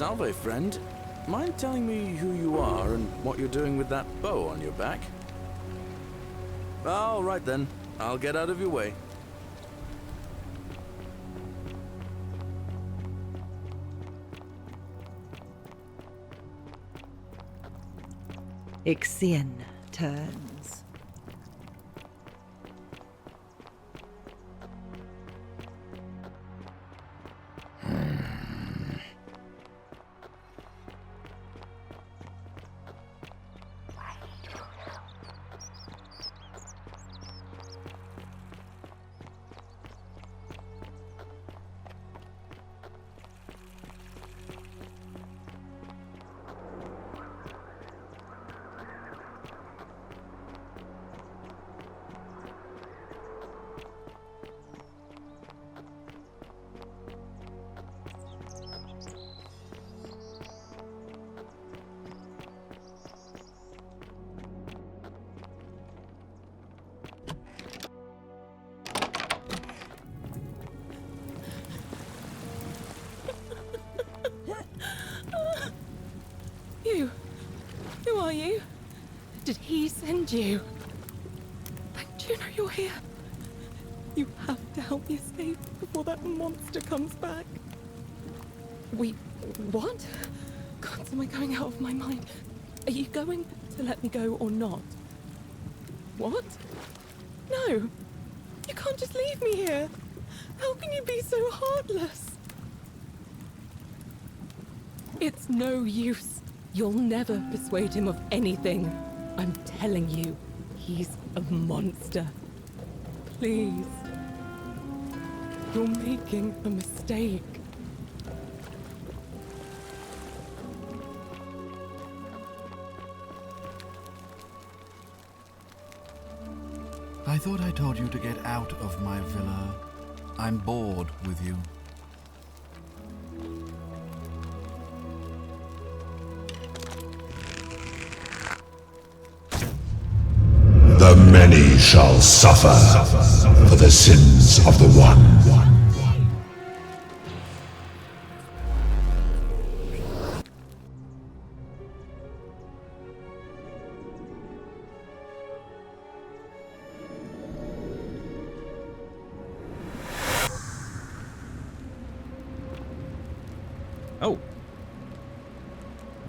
Salve, friend. Mind telling me who you are and what you're doing with that bow on your back? All right then. I'll get out of your way. Ixion turns. Who are you? Did he send you? Don't you know you're here? You have to help me escape before that monster comes back. Wait, what? God, am I going out of my mind? Are you going to let me go or not? What? No! You can't just leave me here! How can you be so heartless? It's no use. You'll never persuade him of anything. I'm telling you, he's a monster. Please. You're making a mistake. I thought I told you to get out of my villa. I'm bored with you. The many shall suffer for the sins of the one. Oh.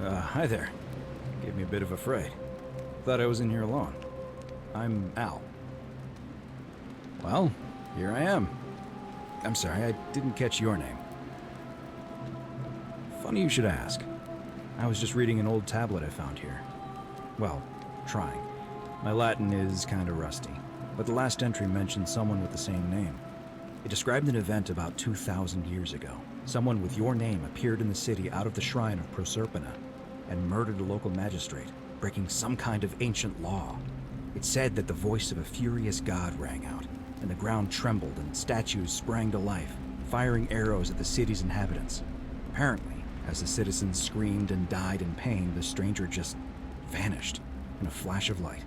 Hi there. Gave me a bit of a fright. Thought I was in here alone. I'm Al. Well, here I am. I'm sorry, I didn't catch your name. Funny you should ask. I was just reading an old tablet I found here. Well, trying. My Latin is kinda rusty, but the last entry mentioned someone with the same name. It described an event about 2,000 years ago. Someone with your name appeared in the city out of the shrine of Proserpina and murdered a local magistrate, breaking some kind of ancient law. It said that the voice of a furious god rang out, and the ground trembled and statues sprang to life, firing arrows at the city's inhabitants. Apparently, as the citizens screamed and died in pain, the stranger just vanished in a flash of light.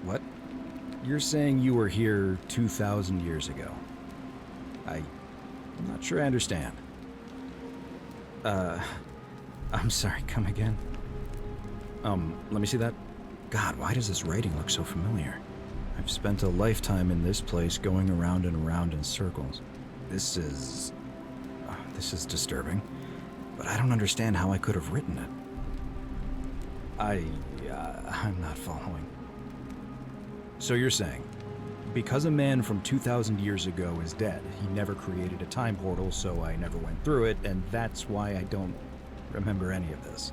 What? You're saying you were here 2,000 years ago? I'm not sure I understand. I'm sorry, come again? Let me see that. God, why does this writing look so familiar? I've spent a lifetime in this place going around and around in circles. This is disturbing, but I don't understand how I could have written it. I'm not following. So you're saying, because a man from 2,000 years ago is dead, he never created a time portal, so I never went through it, and that's why I don't remember any of this.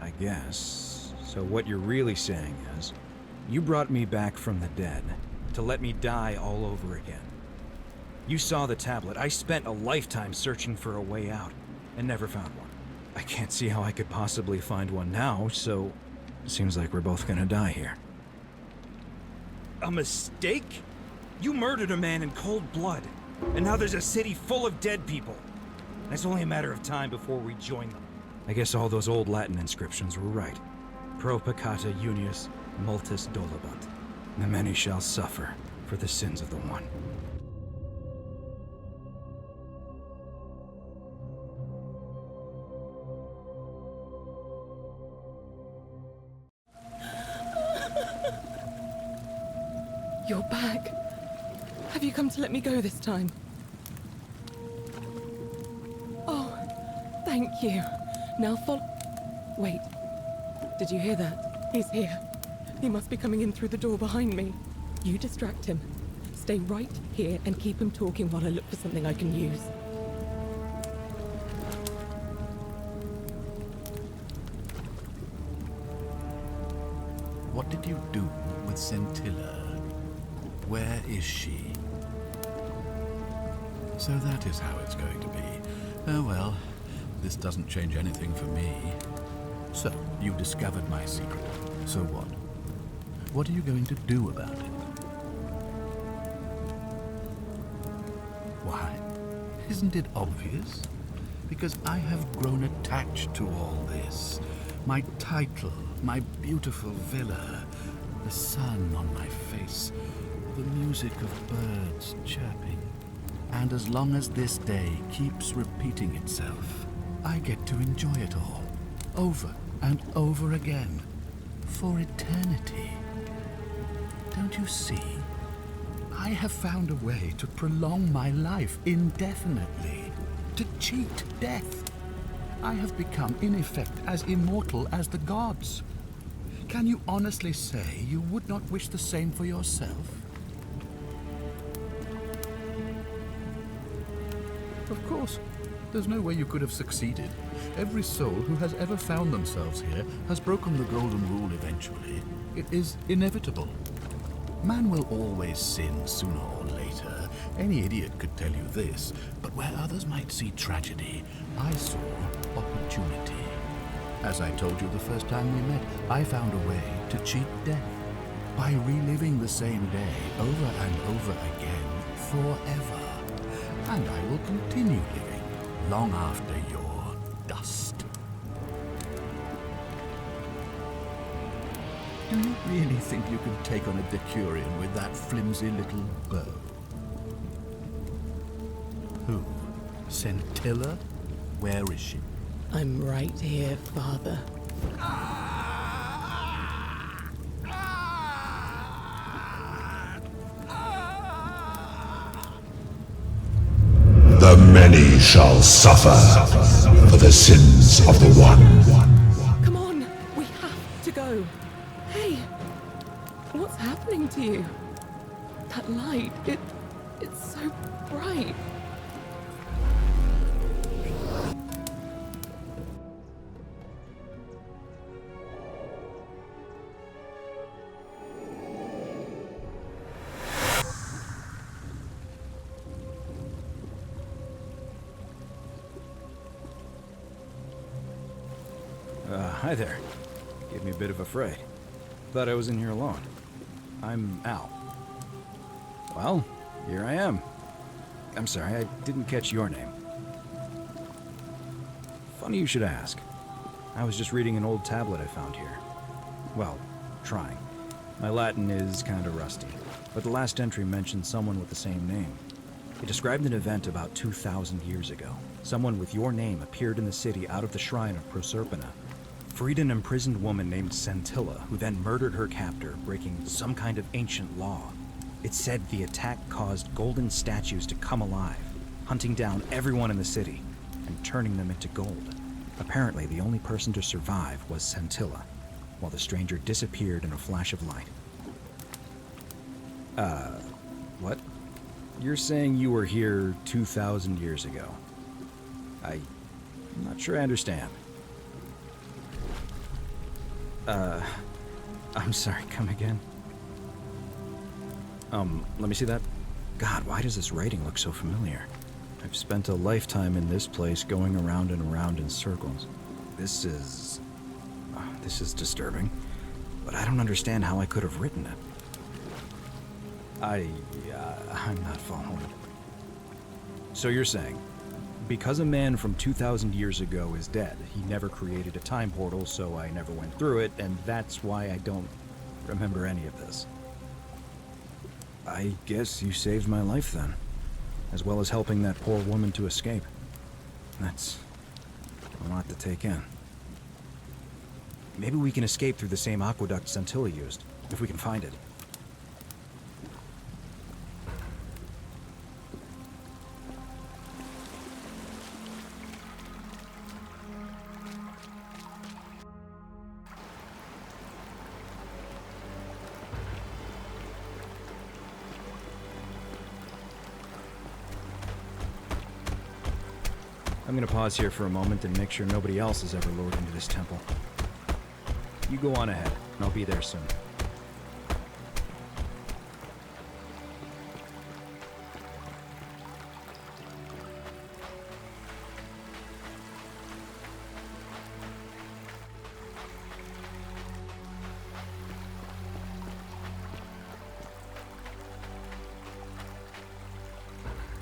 I guess. So what you're really saying is, you brought me back from the dead to let me die all over again. You saw the tablet. I spent a lifetime searching for a way out and never found one. I can't see how I could possibly find one now, so it seems like we're both gonna die here. A mistake? You murdered a man in cold blood, and now there's a city full of dead people. And it's only a matter of time before we join them. I guess all those old Latin inscriptions were right. Pro peccata unius multis dolabunt. The many shall suffer for the sins of the one. You're back. Have you come to let me go this time? Oh, thank you. Now follow... Wait. Did you hear that? He's here. He must be coming in through the door behind me. You distract him. Stay right here and keep him talking while I look for something I can use. What did you do with Scintilla? Where is she? So that is how it's going to be. Oh well, this doesn't change anything for me. So, you discovered my secret. So what? What are you going to do about it? Why? Isn't it obvious? Because I have grown attached to all this. My title, my beautiful villa, the sun on my face, the music of birds chirping. And as long as this day keeps repeating itself, I get to enjoy it all, over and over again, for eternity. Don't you see? I have found a way to prolong my life indefinitely, to cheat death. I have become, in effect, as immortal as the gods. Can you honestly say you would not wish the same for yourself? Of course. There's no way you could have succeeded. Every soul who has ever found themselves here has broken the golden rule eventually. It is inevitable. Man will always sin sooner or later. Any idiot could tell you this, but where others might see tragedy, I saw opportunity. As I told you the first time we met, I found a way to cheat death by reliving the same day over and over again forever. And I will continue living long after your dust. Do you really think you can take on a Decurion with that flimsy little bow? Who? Scintilla? Where is she? I'm right here, Father. The many shall suffer for the sins of the one. Come on, we have to go. Hey, what's happening to you? That light, it's so bright. Hi there. Gave me a bit of a fright. Thought I was in here alone. I'm Al. Well, here I am. I'm sorry, I didn't catch your name. Funny you should ask. I was just reading an old tablet I found here. Well, trying. My Latin is kinda rusty, but the last entry mentioned someone with the same name. It described an event about 2,000 years ago. Someone with your name appeared in the city out of the shrine of Proserpina. Freed an imprisoned woman named Scintilla, who then murdered her captor, breaking some kind of ancient law. It said the attack caused golden statues to come alive, hunting down everyone in the city and turning them into gold. Apparently, the only person to survive was Scintilla, while the stranger disappeared in a flash of light. What? You're saying you were here 2,000 years ago? I'm not sure I understand. I'm sorry, come again? Let me see that. God, why does this writing look so familiar? I've spent a lifetime in this place going around and around in circles. This is disturbing, but I don't understand how I could have written it. I'm not following. So you're saying, because a man from 2,000 years ago is dead, he never created a time portal, so I never went through it, and that's why I don't remember any of this. I guess you saved my life then, as well as helping that poor woman to escape. That's a lot to take in. Maybe we can escape through the same aqueduct Scintilla used, if we can find it. I'm gonna pause here for a moment and make sure nobody else has ever lured into this temple. You go on ahead, and I'll be there soon.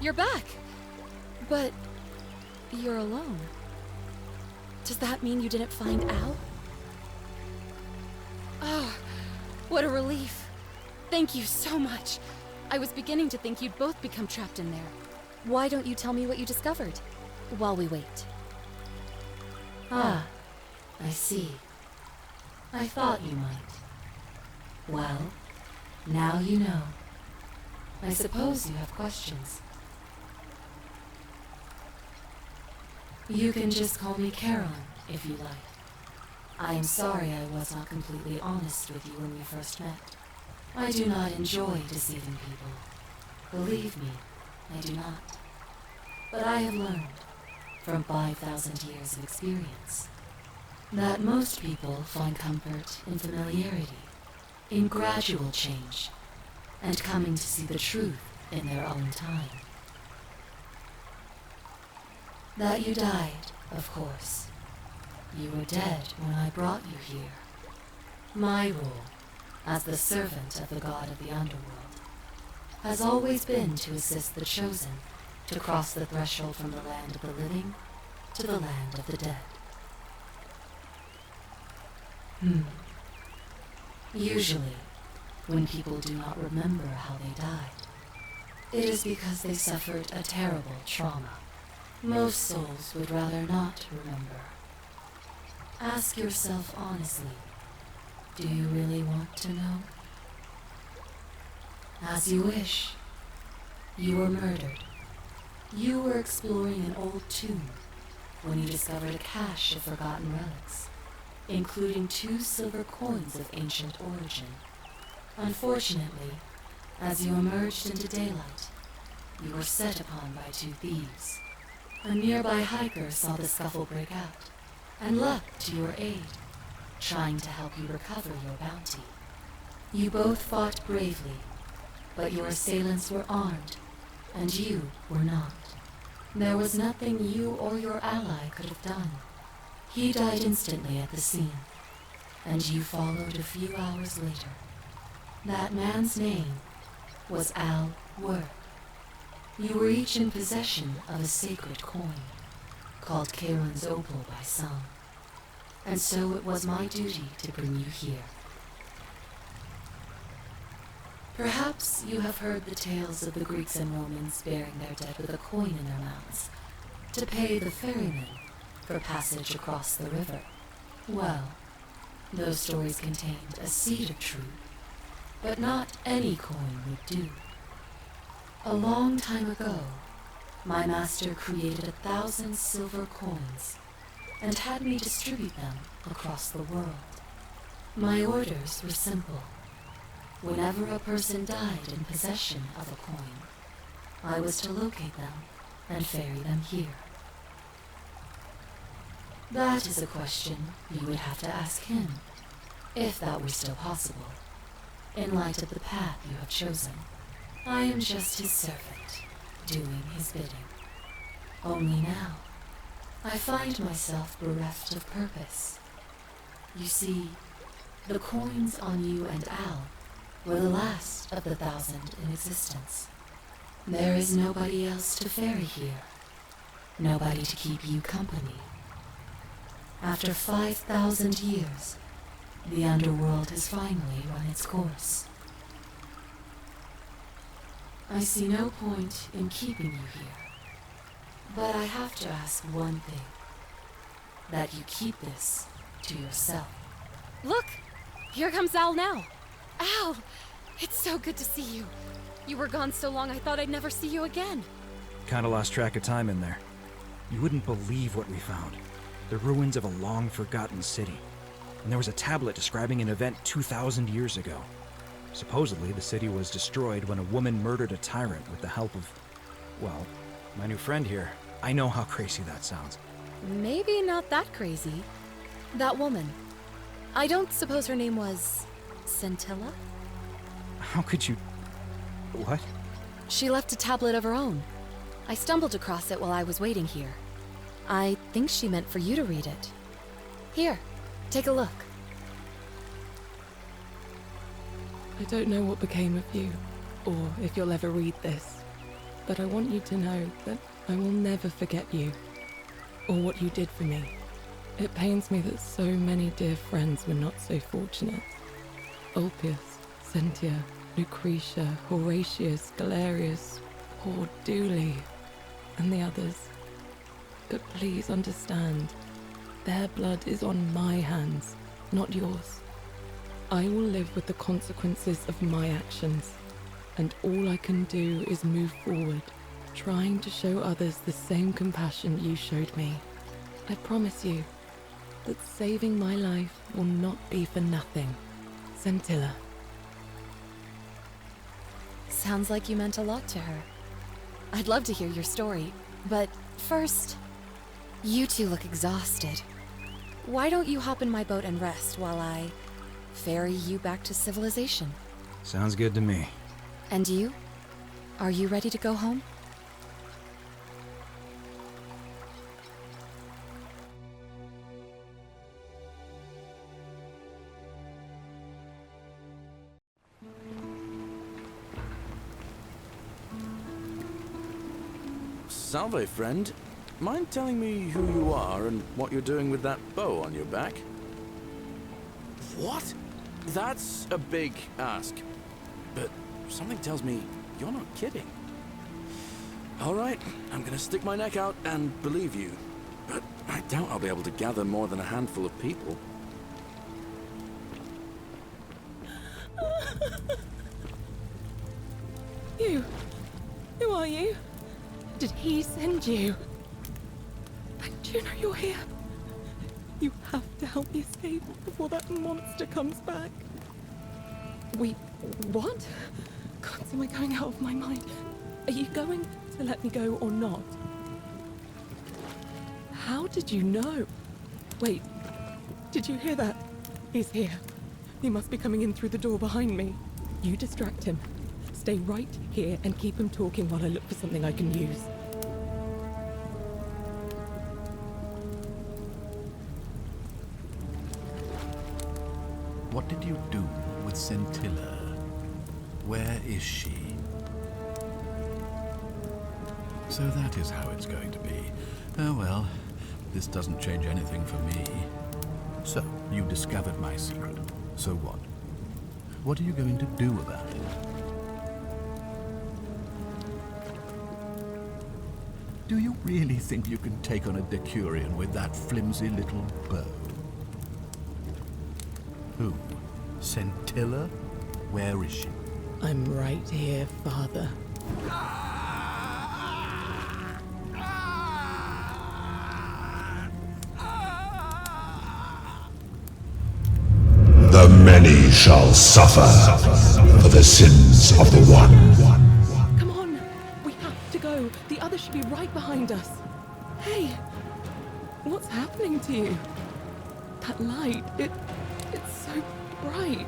You're back! But you're alone. Does that mean you didn't find Al? Oh, what a relief. Thank you so much. I was beginning to think you'd both become trapped in there. Why don't you tell me what you discovered while we wait? Ah, I see. I thought you might. Well, now you know. I suppose you have questions. You can just call me Caroline, if you like. I am sorry I was not completely honest with you when we first met. I do not enjoy deceiving people. Believe me, I do not. But I have learned, from 5,000 years of experience, that most people find comfort in familiarity, in gradual change, and coming to see the truth in their own time. That you died, of course. You were dead when I brought you here. My role, as the servant of the god of the underworld, has always been to assist the chosen to cross the threshold from the land of the living to the land of the dead. Usually, when people do not remember how they died, it is because they suffered a terrible trauma. Most souls would rather not remember. Ask yourself honestly, do you really want to know? As you wish. You were murdered. You were exploring an old tomb when you discovered a cache of forgotten relics, including 2 silver coins of ancient origin. Unfortunately, as you emerged into daylight, you were set upon by 2 thieves. A nearby hiker saw the scuffle break out and leapt to your aid, trying to help you recover your bounty. You both fought bravely, but your assailants were armed, and you were not. There was nothing you or your ally could have done. He died instantly at the scene, and you followed a few hours later. That man's name was Al Worth. You were each in possession of a sacred coin, called Karen's Opal by some, and so it was my duty to bring you here. Perhaps you have heard the tales of the Greeks and Romans burying their dead with a coin in their mouths, to pay the ferrymen for passage across the river. Well, those stories contained a seed of truth, but not any coin would do. A long time ago, my master created 1,000 silver coins and had me distribute them across the world. My orders were simple. Whenever a person died in possession of a coin, I was to locate them and ferry them here. That is a question you would have to ask him, if that were still possible, in light of the path you have chosen. I am just his servant, doing his bidding. Only now, I find myself bereft of purpose. You see, the coins on you and Al were the last of the 1,000 in existence. There is nobody else to ferry here, nobody to keep you company. After 5,000 years, the underworld has finally run its course. I see no point in keeping you here, but I have to ask one thing, that you keep this to yourself. Look! Here comes Al now! Al! It's so good to see you. You were gone so long I thought I'd never see you again. Kinda lost track of time in there. You wouldn't believe what we found. The ruins of a long-forgotten city. And there was a tablet describing an event 2,000 years ago. Supposedly, the city was destroyed when a woman murdered a tyrant with the help of, well, my new friend here. I know how crazy that sounds. Maybe not that crazy. That woman. I don't suppose her name was Scintilla? How could you... What? She left a tablet of her own. I stumbled across it while I was waiting here. I think she meant for you to read it. Here, take a look. I don't know what became of you, or if you'll ever read this, but I want you to know that I will never forget you, or what you did for me. It pains me that so many dear friends were not so fortunate. Ulpius, Sentia, Lucretia, Horatius, Galerius, poor Dooley, and the others. But please understand, their blood is on my hands, not yours. I will live with the consequences of my actions, and all I can do is move forward, trying to show others the same compassion you showed me. I promise you that saving my life will not be for nothing. Scintilla. Sounds like you meant a lot to her. I'd love to hear your story, but first, you two look exhausted. Why don't you hop in my boat and rest while I ferry you back to civilization? Sounds good to me. And you? Are you ready to go home? Salve, friend. Mind telling me who you are and what you're doing with that bow on your back? What? That's a big ask. But something tells me you're not kidding. All right, I'm gonna stick my neck out and believe you. But I doubt I'll be able to gather more than a handful of people. You! Who are you? Did he send you? And do you know you're here? You have to help me escape before that monster comes back. Wait, what? God, am I going out of my mind? Are you going to let me go or not? How did you know? Wait, did you hear that? He's here. He must be coming in through the door behind me. You distract him. Stay right here and keep him talking while I look for something I can use. What did you do with Scintilla? Where is she? So that is how it's going to be. Oh well, this doesn't change anything for me. So, you discovered my secret. So what? What are you going to do about it? Do you really think you can take on a Decurion with that flimsy little bow? Who? Scintilla? Where is she? I'm right here, Father. The many shall suffer for the sins of the one. Come on! We have to go. The others should be right behind us. Hey! What's happening to you? That light, it's so bright.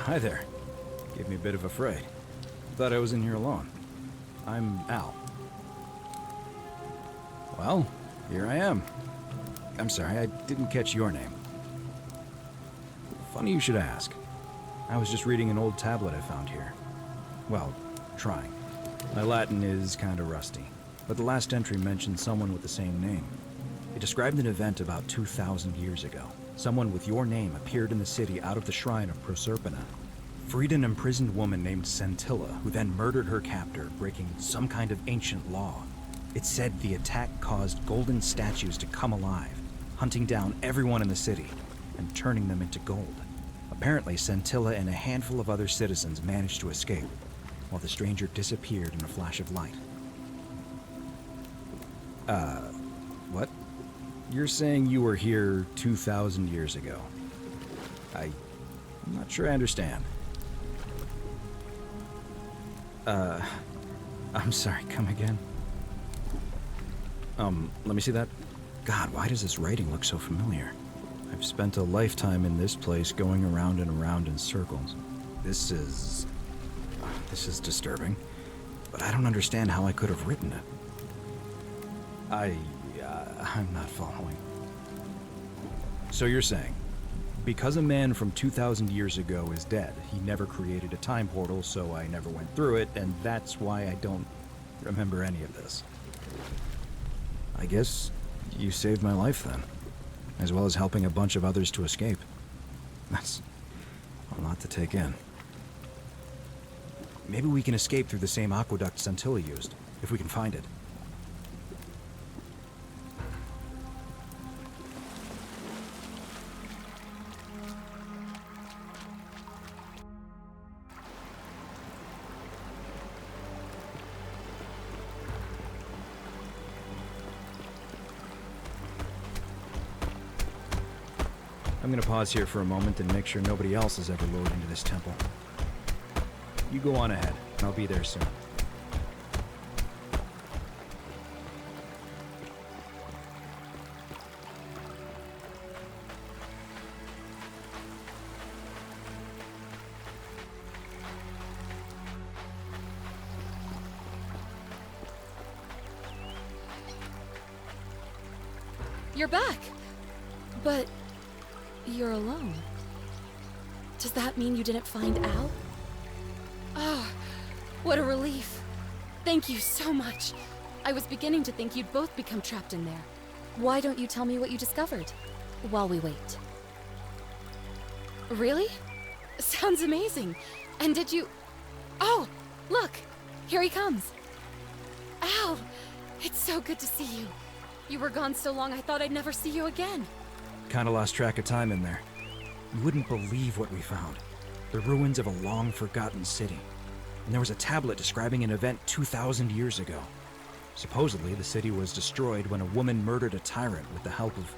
Hi there. Gave me a bit of a fright. Thought I was in here alone. I'm Al. Well, here I am. I'm sorry, I didn't catch your name. Funny you should ask. I was just reading an old tablet I found here. Well, trying. My Latin is kinda rusty, but the last entry mentioned someone with the same name. It described an event about 2,000 years ago. Someone with your name appeared in the city out of the shrine of Proserpina. Freed an imprisoned woman named Scintilla, who then murdered her captor, breaking some kind of ancient law. It said the attack caused golden statues to come alive, hunting down everyone in the city and turning them into gold. Apparently, Scintilla and a handful of other citizens managed to escape, while the stranger disappeared in a flash of light. What? You're saying you were here 2,000 years ago? I'm not sure I understand. I'm sorry, come again? Let me see that. God, why does this writing look so familiar? I've spent a lifetime in this place going around and around in circles. This is disturbing, but I don't understand how I could have written it. I'm not following. So you're saying, because a man from 2,000 years ago is dead, he never created a time portal, so I never went through it, and that's why I don't remember any of this. I guess you saved my life then, as well as helping a bunch of others to escape. That's a lot to take in. Maybe we can escape through the same aqueduct Scintilla used, if we can find it. I'm gonna pause here for a moment and make sure nobody else has ever lured into this temple. You go on ahead. I'll be there soon. You're back! But you're alone. Does that mean you didn't find Al? Oh, what a relief. Thank you so much. I was beginning to think you'd both become trapped in there. Why don't you tell me what you discovered while we wait? Really? Sounds amazing. And did you... Oh, look! Here he comes. Al! It's so good to see you. You were gone so long I thought I'd never see you again. Kinda lost track of time in there. You wouldn't believe what we found. The ruins of a long-forgotten city. And there was a tablet describing an event 2,000 years ago. Supposedly, the city was destroyed when a woman murdered a tyrant with the help of...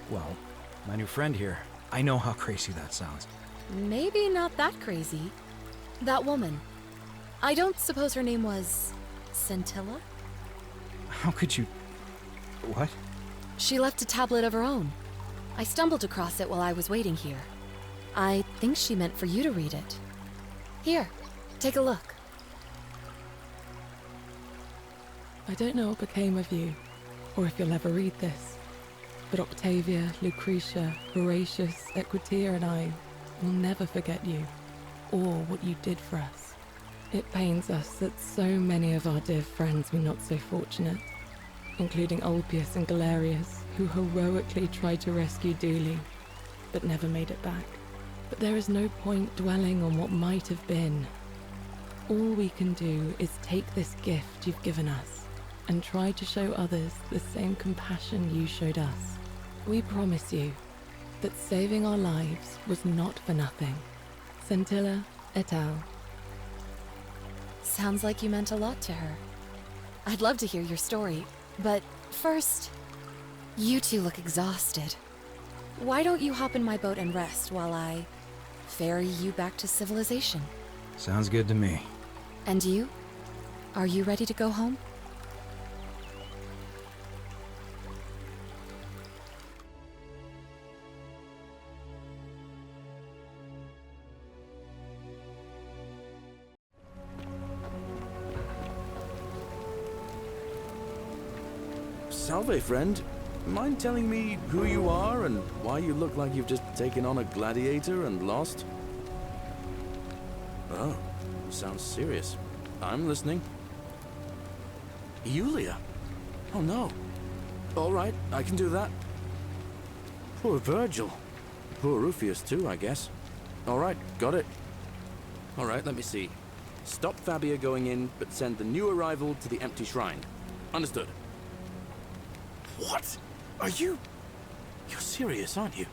well, my new friend here. I know how crazy that sounds. Maybe not that crazy. That woman. I don't suppose her name was... Scintilla? How could you... What? She left a tablet of her own. I stumbled across it while I was waiting here. I think she meant for you to read it. Here, take a look. I don't know what became of you, or if you'll ever read this, but Octavia, Lucretia, Horatius, Equitia and I will never forget you, or what you did for us. It pains us that so many of our dear friends were not so fortunate, including Ulpius and Galerius, who heroically tried to rescue Dooley, but never made it back. But there is no point dwelling on what might have been. All we can do is take this gift you've given us and try to show others the same compassion you showed us. We promise you that saving our lives was not for nothing. Scintilla et al. Sounds like you meant a lot to her. I'd love to hear your story, but first, you two look exhausted. Why don't you hop in my boat and rest while I ferry you back to civilization? Sounds good to me. And you? Are you ready to go home? Salve, friend. Mind telling me who you are and why you look like you've just taken on a gladiator and lost? Oh, sounds serious. I'm listening. Yulia? Oh no. All right, I can do that. Poor Virgil. Poor Rufius too, I guess. All right, got it. All right, let me see. Stop Fabia going in, but send the new arrival to the empty shrine. Understood. What? Are you... You're serious, aren't you?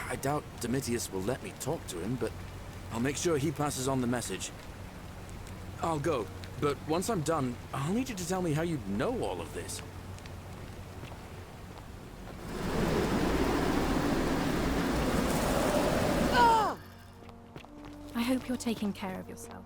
I doubt Domitius will let me talk to him, but I'll make sure he passes on the message. I'll go, but once I'm done, I'll need you to tell me how you know all of this. I hope you're taking care of yourself.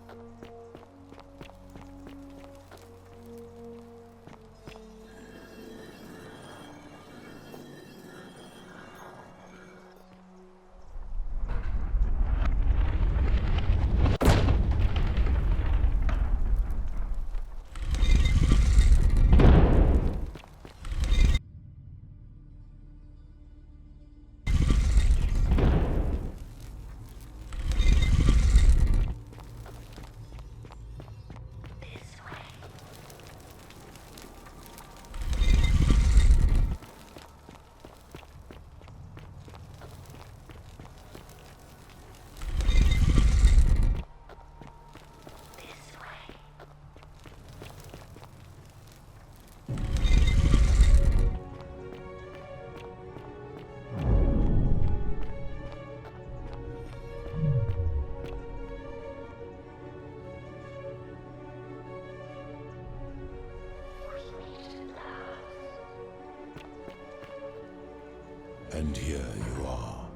And here you are.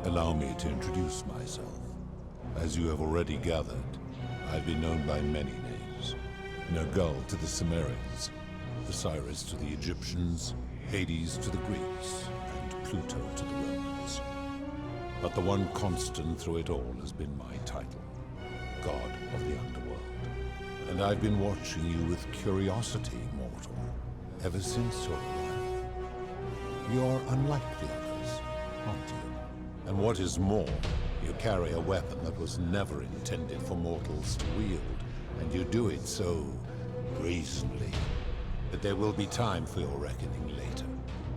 Allow me to introduce myself. As you have already gathered, I've been known by many names. Nergal to the Sumerians, Osiris to the Egyptians, Hades to the Greeks, and Pluto to the Romans. But the one constant through it all has been my title, God of the Underworld. And I've been watching you with curiosity, mortal, ever since your arrival. You're unlike the others, aren't you? And what is more, you carry a weapon that was never intended for mortals to wield, and you do it so gracefully. But there will be time for your reckoning later.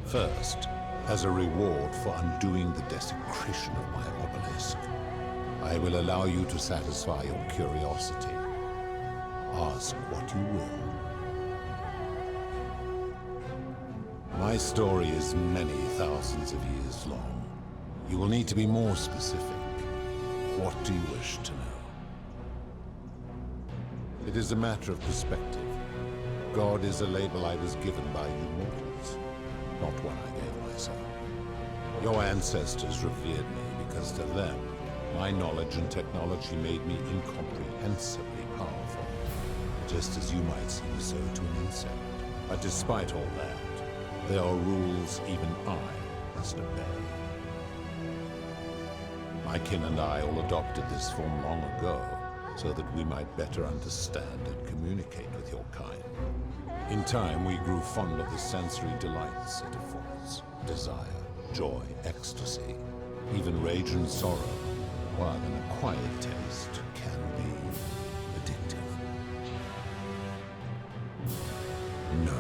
First, as a reward for undoing the desecration of my obelisk, I will allow you to satisfy your curiosity. Ask what you will. My story is many thousands of years long. You will need to be more specific. What do you wish to know? It is a matter of perspective. God is a label I was given by you mortals, not one I gave myself. Your ancestors revered me because to them, my knowledge and technology made me incomprehensibly powerful, just as you might seem so to an insect. But despite all that, there are rules even I must obey. My kin and I all adopted this form long ago, so that we might better understand and communicate with your kind. In time, we grew fond of the sensory delights it affords: desire, joy, ecstasy, even rage and sorrow, while an acquired taste can be addictive. No.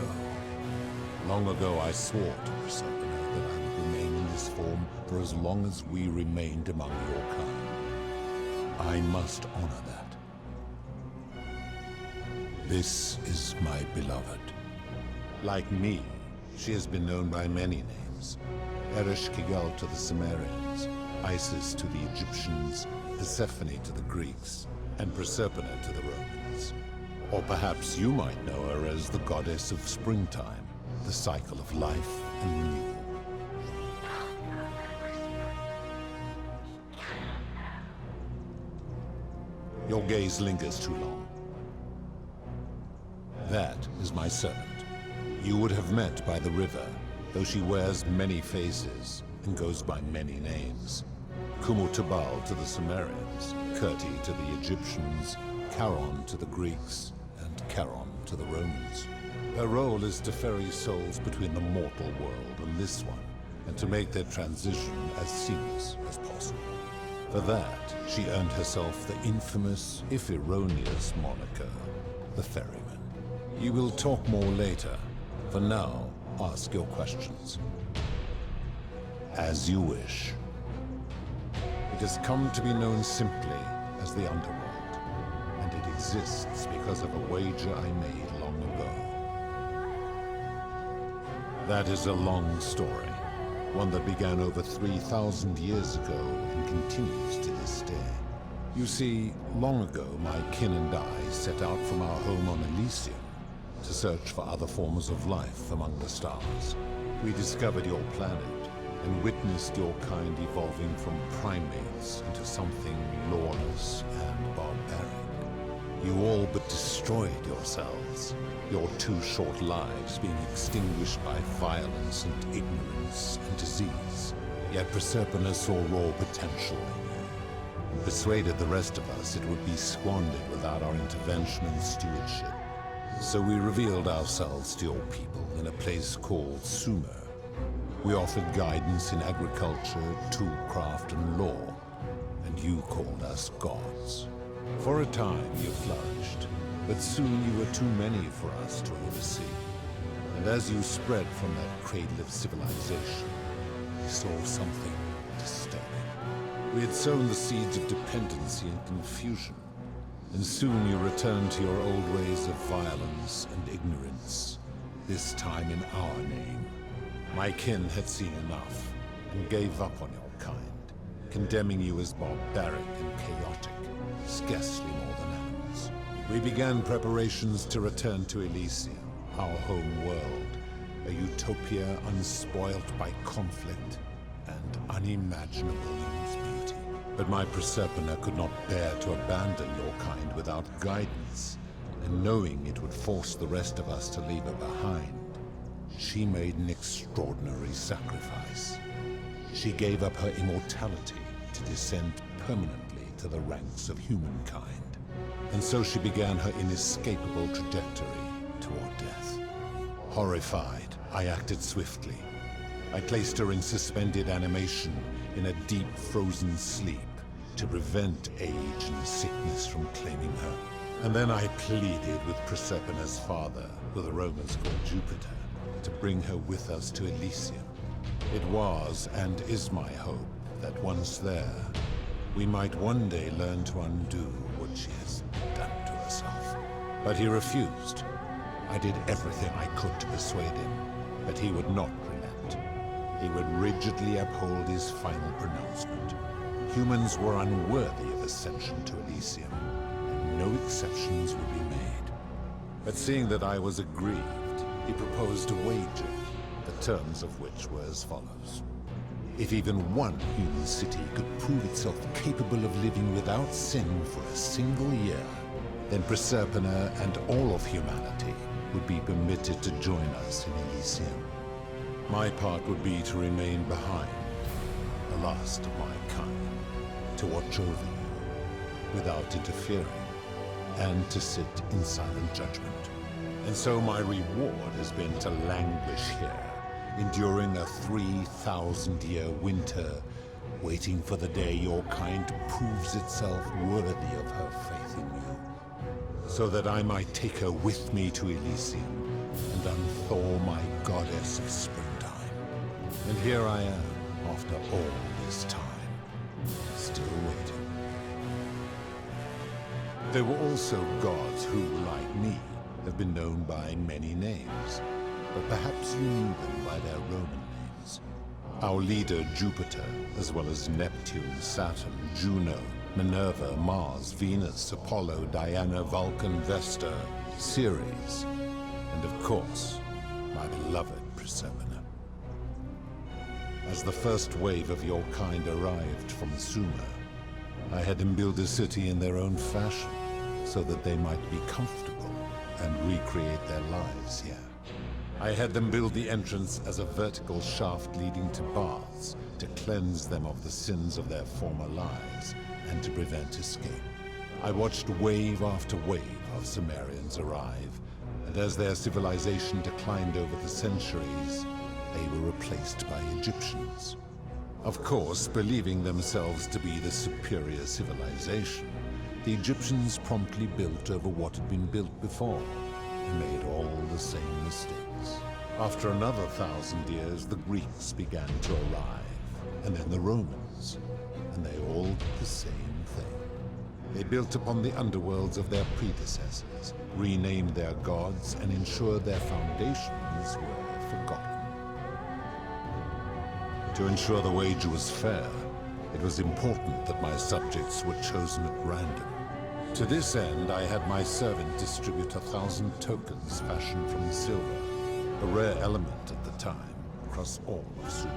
Long ago, I swore to Persephone that I would remain in this form for as long as we remained among your kind. I must honor that. This is my beloved. Like me, she has been known by many names. Ereshkigal to the Sumerians, Isis to the Egyptians, Persephone to the Greeks, and Proserpine to the Romans. Or perhaps you might know her as the goddess of springtime, the cycle of life and renewal. Your gaze lingers too long. That is my servant. You would have met by the river, though she wears many faces and goes by many names. Kumutubal to the Sumerians, Kirti to the Egyptians, Charon to the Greeks, and Charon to the Romans. Her role is to ferry souls between the mortal world and this one, and to make their transition as seamless as possible. For that, she earned herself the infamous, if erroneous, moniker, the Ferryman. You will talk more later. For now, ask your questions. As you wish. It has come to be known simply as the Underworld, and it exists because of a wager I made long ago. That is a long story. one that began over 3,000 years ago and continues to this day. You see, long ago my kin and I set out from our home on Elysium to search for other forms of life among the stars. We discovered your planet and witnessed your kind evolving from primates into something lawless and barbaric. You all but destroyed yourselves, your 2 short lives being extinguished by violence and ignorance and disease. Yet Proserpina saw raw potential in you, and persuaded the rest of us it would be squandered without our intervention and stewardship. So we revealed ourselves to your people in a place called Sumer. We offered guidance in agriculture, toolcraft, and law, and you called us gods. For a time you flourished, but soon you were too many for us to oversee. And as you spread from that cradle of civilization, we saw something disturbing. We had sown the seeds of dependency and confusion, and soon you returned to your old ways of violence and ignorance, this time in our name. My kin had seen enough, and gave up on your kind, condemning you as barbaric and chaotic, scarcely more than animals. We began preparations to return to Elysium, our home world, a utopia unspoilt by conflict and unimaginable in its beauty. But my Proserpina could not bear to abandon your kind without guidance, and knowing it would force the rest of us to leave her behind, she made an extraordinary sacrifice. She gave up her immortality to descend permanently to the ranks of humankind. And so she began her inescapable trajectory toward death. Horrified, I acted swiftly. I placed her in suspended animation in a deep frozen sleep to prevent age and sickness from claiming her. And then I pleaded with Proserpina's father, who the Romans called Jupiter, to bring her with us to Elysium. It was and is my hope that once there, we might one day learn to undo what she has done to herself. But he refused. I did everything I could to persuade him, but he would not relent. He would rigidly uphold his final pronouncement. Humans were unworthy of ascension to Elysium, and no exceptions would be made. But seeing that I was aggrieved, he proposed a wager, the terms of which were as follows. If even one human city could prove itself capable of living without sin for a single year, then Proserpina and all of humanity would be permitted to join us in Elysium. My part would be to remain behind, the last of my kind, to watch over you without interfering, and to sit in silent judgment. And so my reward has been to languish here, enduring a 3,000-year winter, waiting for the day your kind proves itself worthy of her faith in you, so that I might take her with me to Elysium and unthaw my goddess of springtime. And here I am, after all this time, still waiting. There were also gods who, like me, have been known by many names, but perhaps you knew them by their Roman names. Our leader, Jupiter, as well as Neptune, Saturn, Juno, Minerva, Mars, Venus, Apollo, Diana, Vulcan, Vesta, Ceres, and of course, my beloved Proserpina. As the first wave of your kind arrived from Sumer, I had them build a city in their own fashion, so that they might be comfortable and recreate their lives here. I had them build the entrance as a vertical shaft leading to baths to cleanse them of the sins of their former lives and to prevent escape. I watched wave after wave of Sumerians arrive, and as their civilization declined over the centuries, they were replaced by Egyptians. Of course, believing themselves to be the superior civilization, the Egyptians promptly built over what had been built before and made all the same mistakes. After another 1,000 years, the Greeks began to arrive, and then the Romans, and they all did the same thing. They built upon the underworlds of their predecessors, renamed their gods, and ensured their foundations were forgotten. To ensure the wager was fair, it was important that my subjects were chosen at random. To this end, I had my servant distribute 1,000 tokens fashioned from silver, a rare element at the time, across all of Sumer.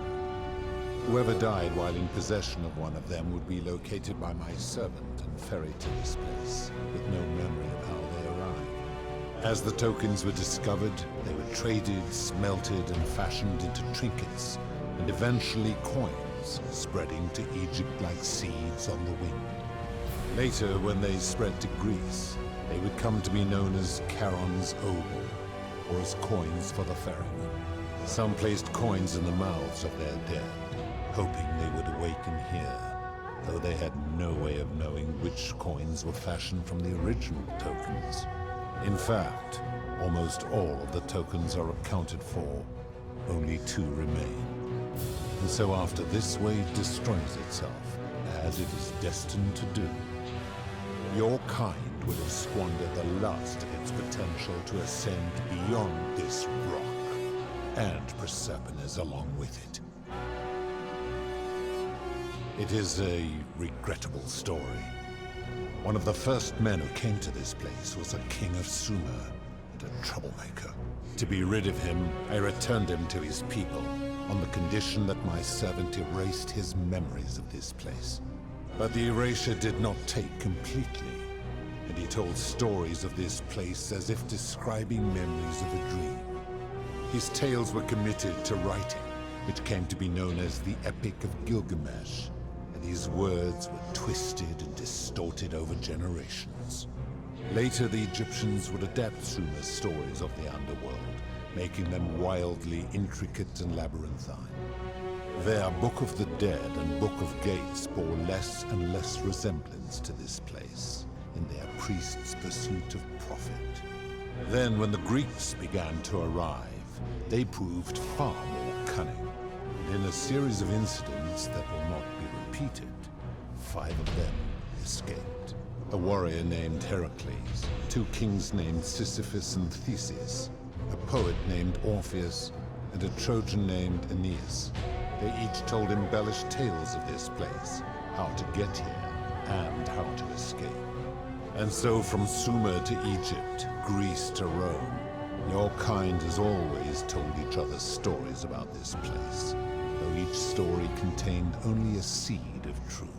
Whoever died while in possession of one of them would be located by my servant and ferried to this place, with no memory of how they arrived. As the tokens were discovered, they were traded, smelted, and fashioned into trinkets, and eventually coins, spreading to Egypt like seeds on the wind. Later, when they spread to Greece, they would come to be known as Charon's Obol, or as coins for the ferryman. Some placed coins in the mouths of their dead, hoping they would awaken here, though they had no way of knowing which coins were fashioned from the original tokens. In fact, almost all of the tokens are accounted for, only 2 remain. And so after this wave destroys itself, as it is destined to do, your kind would have squandered the last of its potential to ascend beyond this rock, and Persepolis along with it. It is a regrettable story. One of the first men who came to this place was a king of Sumer and a troublemaker. To be rid of him, I returned him to his people, on the condition that my servant erased his memories of this place. But the erasure did not take completely, and he told stories of this place as if describing memories of a dream. His tales were committed to writing, which came to be known as the Epic of Gilgamesh, and his words were twisted and distorted over generations. Later, the Egyptians would adapt Sumer's stories of the underworld, making them wildly intricate and labyrinthine. Their Book of the Dead and Book of Gates bore less and less resemblance to this place in their priests' pursuit of profit. Then, when the Greeks began to arrive, they proved far more cunning, and in a series of incidents that will not be repeated, 5 of them escaped. A warrior named Heracles, 2 kings named Sisyphus and Theseus, a poet named Orpheus, and a Trojan named Aeneas. They each told embellished tales of this place, how to get here, and how to escape. And so from Sumer to Egypt, Greece to Rome, your kind has always told each other stories about this place, though each story contained only a seed of truth.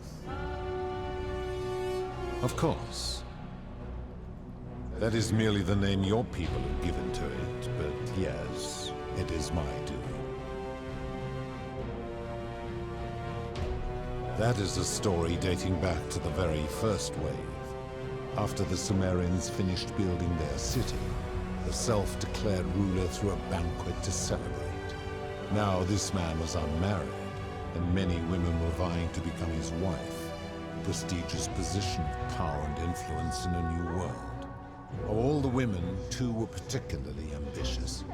Of course, that is merely the name your people have given to it, but yes, it is my doing. That is a story dating back to the very first wave, after the Sumerians finished building their city. The self-declared ruler threw a banquet to celebrate. Now this man was unmarried, and many women were vying to become his wife, a prestigious position of power and influence in a new world. Of all the women, 2 were particularly ambitious.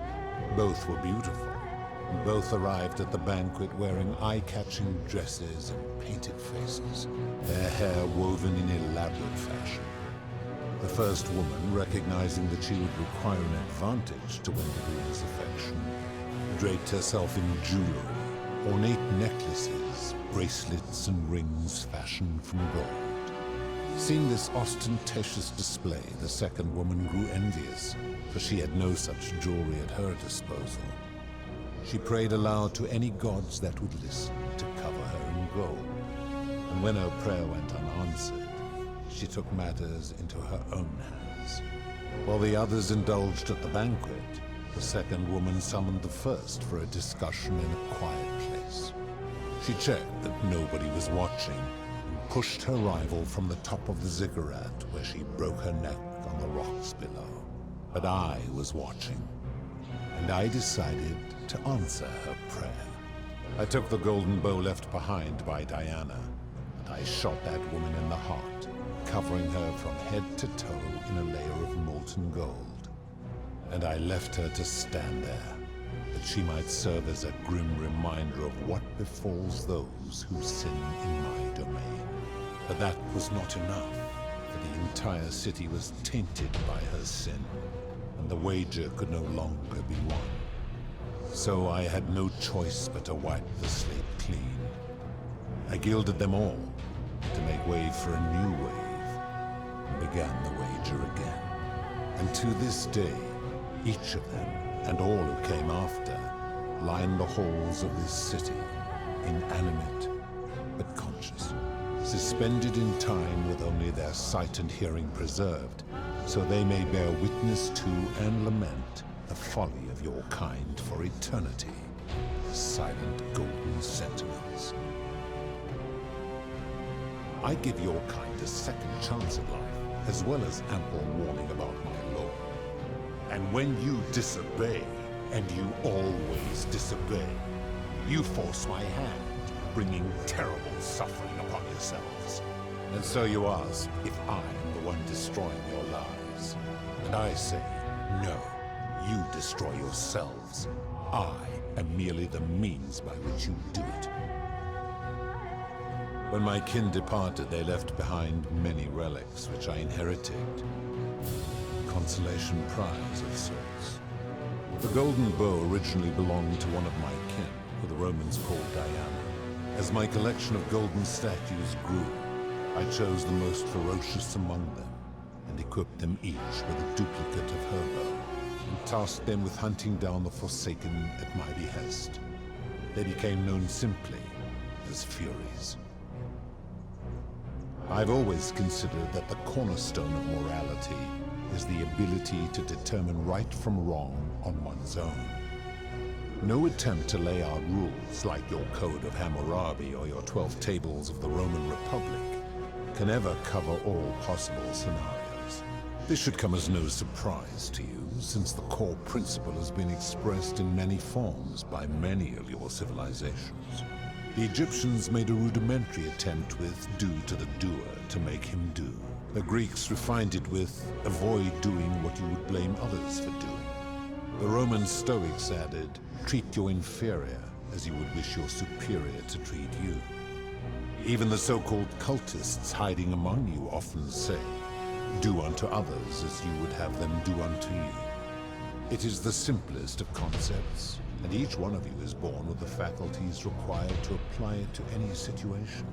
Both were beautiful, and both arrived at the banquet wearing eye-catching dresses and painted faces, their hair woven in elaborate fashion. The first woman, recognizing that she would require an advantage to win the groom's affection, draped herself in jewelry, ornate necklaces, bracelets, and rings fashioned from gold. Seeing this ostentatious display, the second woman grew envious, for she had no such jewelry at her disposal. She prayed aloud to any gods that would listen to cover her in gold, and when her prayer went unanswered, she took matters into her own hands. While the others indulged at the banquet, the second woman summoned the first for a discussion in a quiet place. She checked that nobody was watching, and pushed her rival from the top of the ziggurat, where she broke her neck on the rocks below. But I was watching, and I decided to answer her prayer. I took the golden bow left behind by Diana, and I shot that woman in the heart, covering her from head to toe in a layer of molten gold. And I left her to stand there, that she might serve as a grim reminder of what befalls those who sin in my domain. But that was not enough, for the entire city was tainted by her sin, and the wager could no longer be won. So I had no choice but to wipe the slate clean. clean. I gilded them all to make way for a new wave, and began the wager again. And to this day, each of them, and all who came after, line the halls of this city, inanimate but conscious, suspended in time with only their sight and hearing preserved, so they may bear witness to and lament the folly of your kind for eternity, the silent golden sentinels. I give your kind a second chance at life, as well as ample warning about my law. And when you disobey, and you always disobey, you force my hand, bringing terrible suffering upon yourselves. And so you ask if I am the one destroying your lives. And I say, no, you destroy yourselves. I am merely the means by which you do it. When my kin departed, they left behind many relics which I inherited. Consolation prize of sorts. The golden bow originally belonged to one of my kin, who the Romans called Diana. As my collection of golden statues grew, I chose the most ferocious among them, and equipped them each with a duplicate of her bow, and tasked them with hunting down the Forsaken at my behest. They became known simply as Furies. I've always considered that the cornerstone of morality is the ability to determine right from wrong on one's own. No attempt to lay out rules like your Code of Hammurabi or your 12 Tables of the Roman Republic can ever cover all possible scenarios. This should come as no surprise to you, since the core principle has been expressed in many forms by many of your civilizations. The Egyptians made a rudimentary attempt with do to the doer to make him do. The Greeks refined it with avoid doing what you would blame others for doing. The Roman Stoics added, treat your inferior as you would wish your superior to treat you. Even the so-called cultists hiding among you often say, do unto others as you would have them do unto you. It is the simplest of concepts, and each one of you is born with the faculties required to apply it to any situation.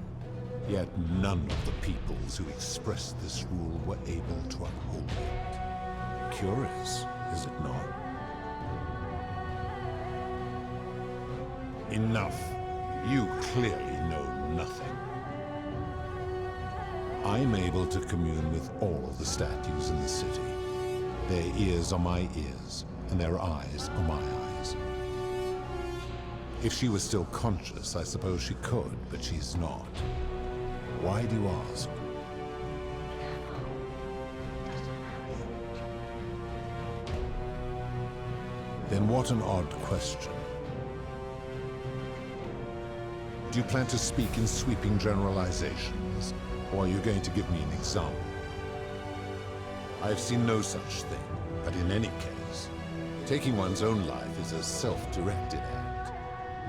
Yet none of the peoples who expressed this rule were able to uphold it. Curious, is it not? Enough. You clearly know nothing. I'm able to commune with all of the statues in the city. Their ears are my ears, and their eyes are my eyes. If she was still conscious, I suppose she could, but she's not. Why do you ask? Then what an odd question. Do you plan to speak in sweeping generalizations, or are you going to give me an example? I have seen no such thing, but in any case, taking one's own life is a self-directed act.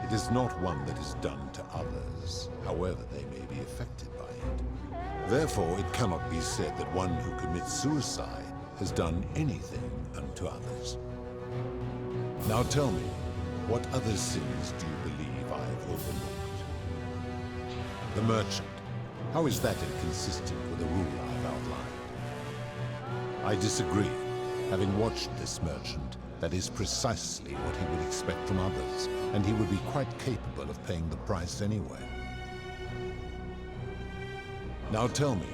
It is not one that is done to others, however they may be affected by it. Therefore, it cannot be said that one who commits suicide has done anything unto others. Now tell me, what other sins do you believe I have overlooked? The merchant. How is that inconsistent with the rule I have outlined? I disagree. Having watched this merchant, that is precisely what he would expect from others, and he would be quite capable of paying the price anyway. Now tell me,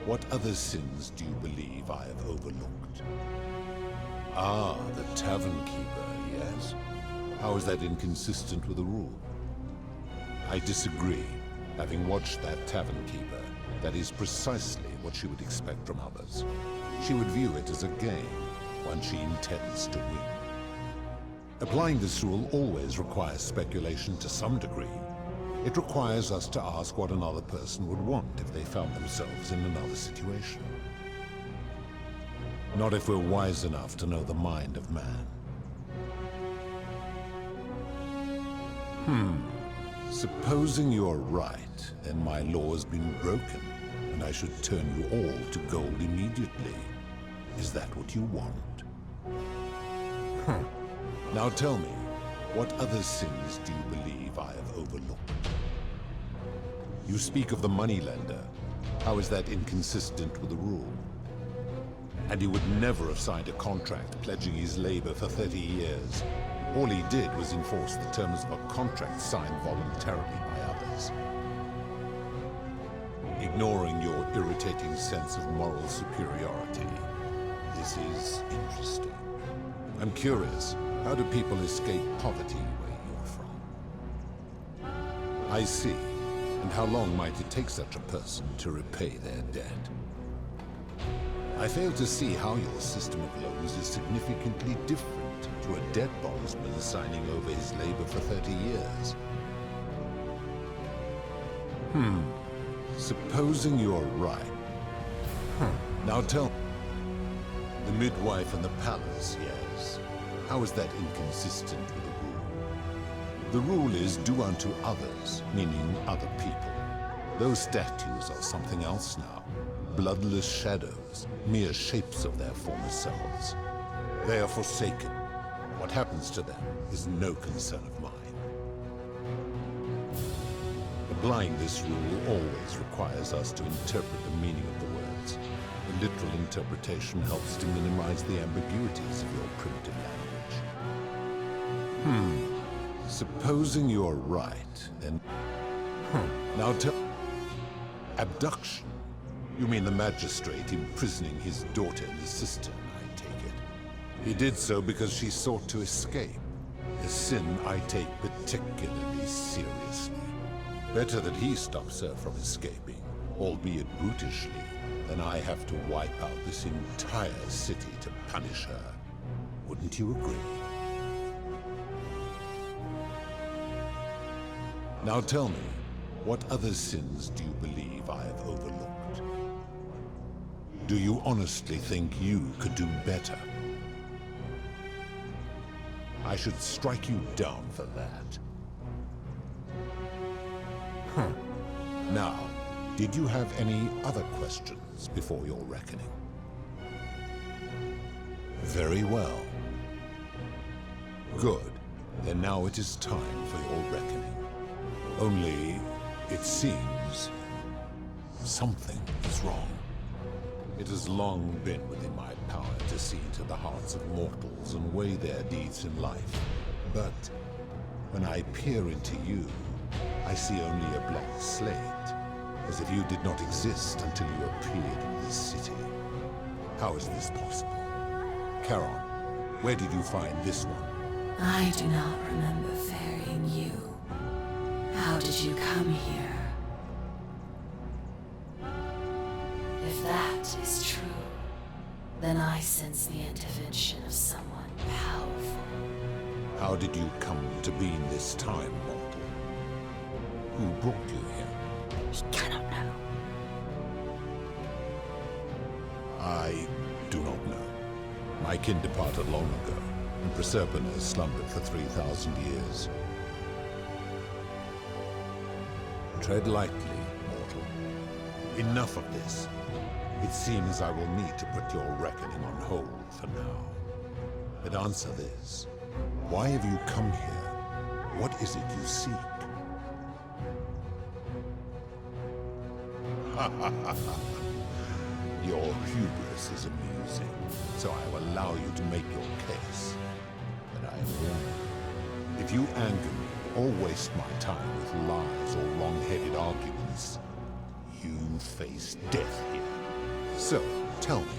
what other sins do you believe I have overlooked? Ah, the tavern keeper, yes? How is that inconsistent with the rule? I disagree. Having watched that tavern keeper, that is precisely what she would expect from others. She would view it as a game, one she intends to win. Applying this rule always requires speculation to some degree. It requires us to ask what another person would want if they found themselves in another situation. Not if we're wise enough to know the mind of man. Supposing you're right, then my law has been broken, and I should turn you all to gold immediately. Is that what you want? Now tell me, what other sins do you believe I have overlooked? You speak of the moneylender. How is that inconsistent with the rule? And he would never have signed a contract pledging his labor for 30 years. All he did was enforce the terms of a contract signed voluntarily by others. Ignoring your irritating sense of moral superiority, this is interesting. I'm curious, how do people escape poverty where you're from? I see. And how long might it take such a person to repay their debt? I fail to see how your system of loans is significantly different to a debt bondsman signing over his labor for 30 years. Supposing you're right. Now tell me. The midwife and the palace, yes. How is that inconsistent with the rule? The rule is do unto others, meaning other people. Those statues are something else now. Bloodless shadows, mere shapes of their former selves. They are forsaken. What happens to them is no concern of mine. Applying this rule always requires us to interpret the meaning of the words. The literal interpretation helps to minimize the ambiguities of your primitive language. Supposing you're right, then... Now tell... Abduction? You mean the magistrate imprisoning his daughter in the cistern, I take it. He did so because she sought to escape. A sin I take particularly seriously. Better that he stops her from escaping, albeit brutishly, than I have to wipe out this entire city to punish her. Wouldn't you agree? Now tell me, what other sins do you believe I have overlooked? Do you honestly think you could do better? I should strike you down for that. Now, did you have any other questions before your reckoning? Very well. Good. Then now it is time for your reckoning. Only, it seems, something is wrong. It has long been within my power to see into the hearts of mortals and weigh their deeds in life. But when I peer into you, I see only a blank slate, as if you did not exist until you appeared in this city. How is this possible? Charon, where did you find this one? I do not remember ferrying you. How did you come here? If that is true, then I sense the intervention of someone powerful. How did you come to be in this time, mortal? Who brought you here? He cannot know. I do not know. My kin departed long ago, and Proserpina slumbered for 3,000 years. Tread lightly, mortal. Enough of this. It seems I will need to put your reckoning on hold for now. But answer this. Why have you come here? What is it you seek? Your hubris is amusing, so I will allow you to make your case. But I warn you, if you anger me or waste my time with lies or wrong-headed arguments, you face death here. So, tell me,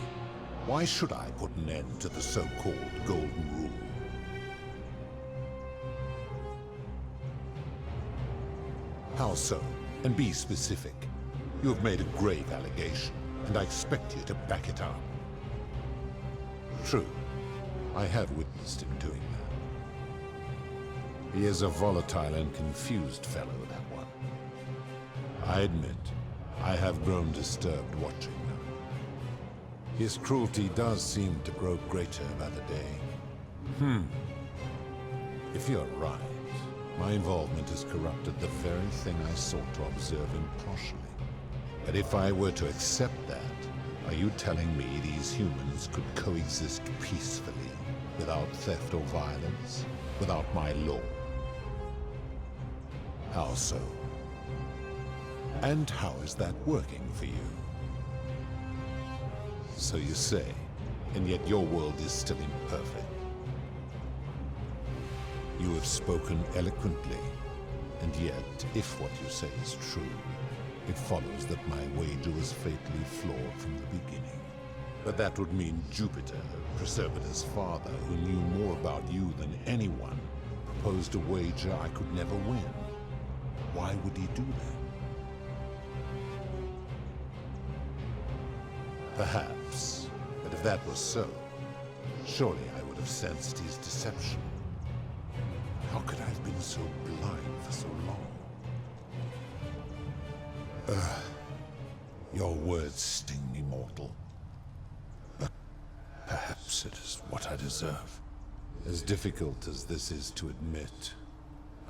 why should I put an end to the so-called Golden Rule? How so? And be specific. You have made a grave allegation, and I expect you to back it up. True, I have witnessed him doing that. He is a volatile and confused fellow, that one. I admit, I have grown disturbed watching him. His cruelty does seem to grow greater by the day. If you're right, my involvement has corrupted the very thing I sought to observe impartially. But if I were to accept that, are you telling me these humans could coexist peacefully, without theft or violence, without my law? How so? And how is that working for you? So you say, and yet your world is still imperfect. You have spoken eloquently, and yet, if what you say is true, it follows that my wager was fatally flawed from the beginning. But that would mean Jupiter, Proserpina's father, who knew more about you than anyone, proposed a wager I could never win. Why would he do that? Perhaps, but if that was so, surely I would have sensed his deception. How could I have been so blind for so long? Your words sting me, mortal. But perhaps it is what I deserve. As difficult as this is to admit,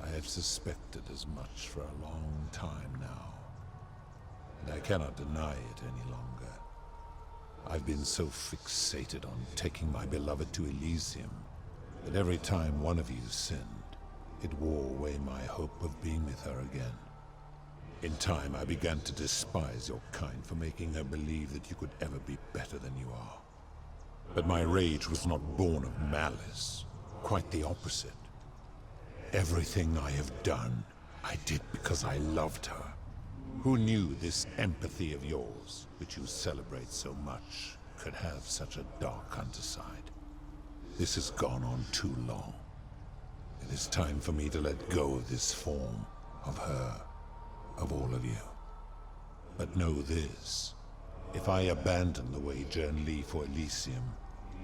I have suspected as much for a long time now. And I cannot deny it any longer. I've been so fixated on taking my beloved to Elysium that every time one of you sinned, it wore away my hope of being with her again. In time, I began to despise your kind for making her believe that you could ever be better than you are. But my rage was not born of malice, quite the opposite. Everything I have done, I did because I loved her. Who knew this empathy of yours, which you celebrate so much, could have such a dark underside? This has gone on too long. It is time for me to let go of this form, of her, of all of you. But know this, if I abandon the wager and leave for Elysium,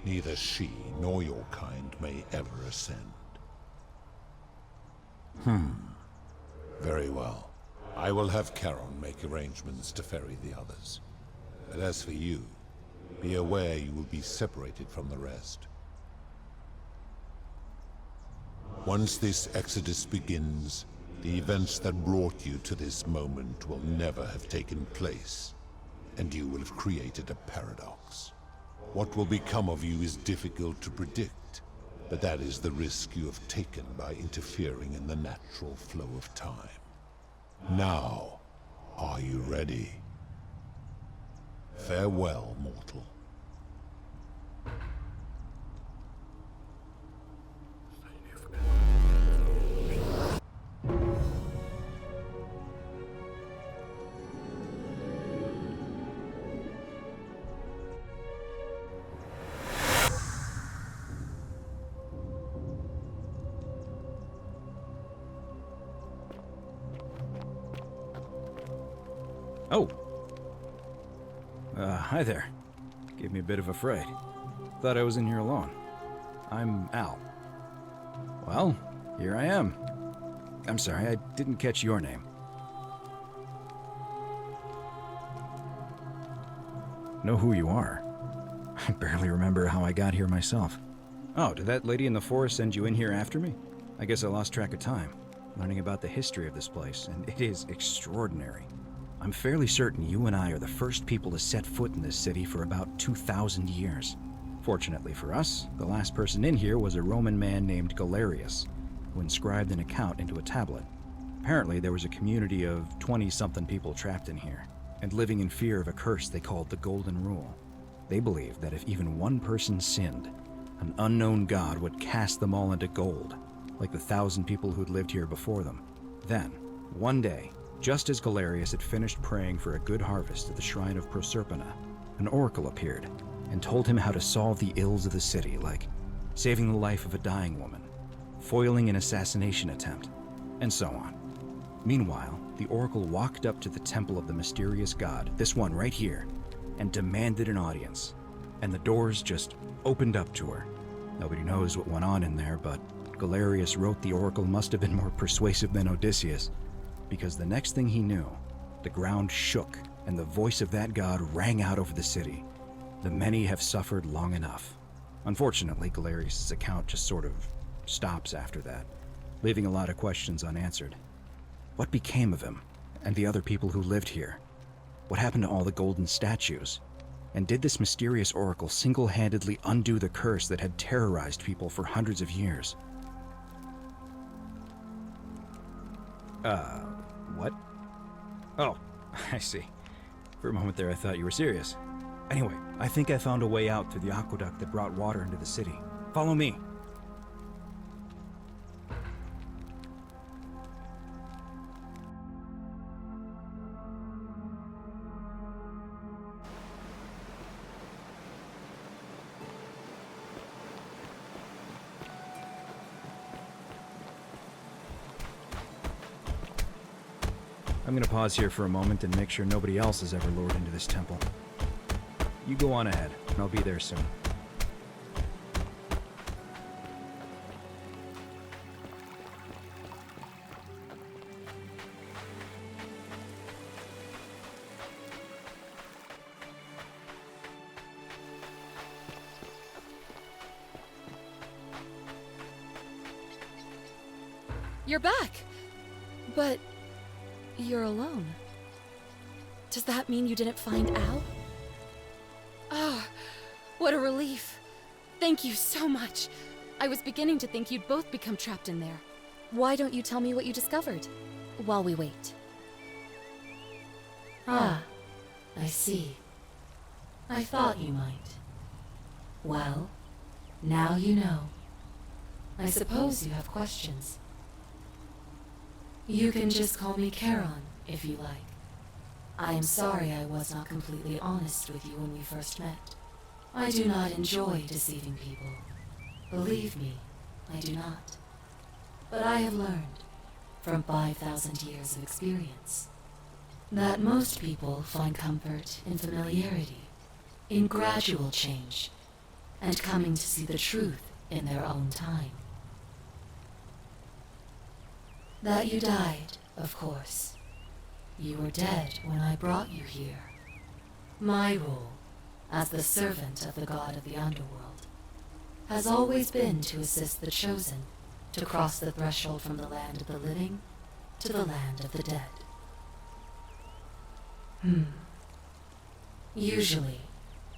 neither she nor your kind may ever ascend. Very well. I will have Charon make arrangements to ferry the others. But as for you, be aware you will be separated from the rest. Once this exodus begins, the events that brought you to this moment will never have taken place, and you will have created a paradox. What will become of you is difficult to predict, but that is the risk you have taken by interfering in the natural flow of time. Now, are you ready? Farewell, mortal. Oh. Hi there. Gave me a bit of a fright. Thought I was in here alone. I'm Al. Well, here I am. I'm sorry, I didn't catch your name. Know who you are? I barely remember how I got here myself. Oh, did that lady in the forest send you in here after me? I guess I lost track of time, learning about the history of this place, and it is extraordinary. I'm fairly certain you and I are the first people to set foot in this city for about 2,000 years. Fortunately for us, the last person in here was a Roman man named Galerius, who inscribed an account into a tablet. Apparently, there was a community of 20-something people trapped in here, and living in fear of a curse they called the Golden Rule. They believed that if even one person sinned, an unknown god would cast them all into gold, like the 1,000 people who'd lived here before them. Then, one day, just as Galerius had finished praying for a good harvest at the shrine of Proserpina, an oracle appeared and told him how to solve the ills of the city, like saving the life of a dying woman, foiling an assassination attempt, and so on. Meanwhile, the oracle walked up to the temple of the mysterious god, this one right here, and demanded an audience, and the doors just opened up to her. Nobody knows what went on in there, but Galerius wrote the oracle must have been more persuasive than Odysseus, because the next thing he knew, the ground shook and the voice of that god rang out over the city. The many have suffered long enough. Unfortunately, Galerius' account just sort of stops after that, leaving a lot of questions unanswered. What became of him and the other people who lived here? What happened to all the golden statues? And did this mysterious oracle single-handedly undo the curse that had terrorized people for hundreds of years? What? Oh, I see. For a moment there, I thought you were serious. Anyway, I think I found a way out through the aqueduct that brought water into the city. Follow me. I'm gonna pause here for a moment and make sure nobody else has ever lured into this temple. You go on ahead, and I'll be there soon. You're back! But you're alone. Does that mean you didn't find Al? Ah, what a relief. Thank you so much. I was beginning to think you'd both become trapped in there. Why don't you tell me what you discovered while we wait? Ah, I see. I thought you might. Well, now you know. I suppose you have questions. You can just call me Charon, if you like. I am sorry I was not completely honest with you when we first met. I do not enjoy deceiving people. Believe me, I do not. But I have learned, from 5,000 years of experience, that most people find comfort in familiarity, in gradual change, and coming to see the truth in their own time. That you died, of course. You were dead when I brought you here. My role, as the servant of the god of the underworld, has always been to assist the chosen to cross the threshold from the land of the living to the land of the dead. Usually,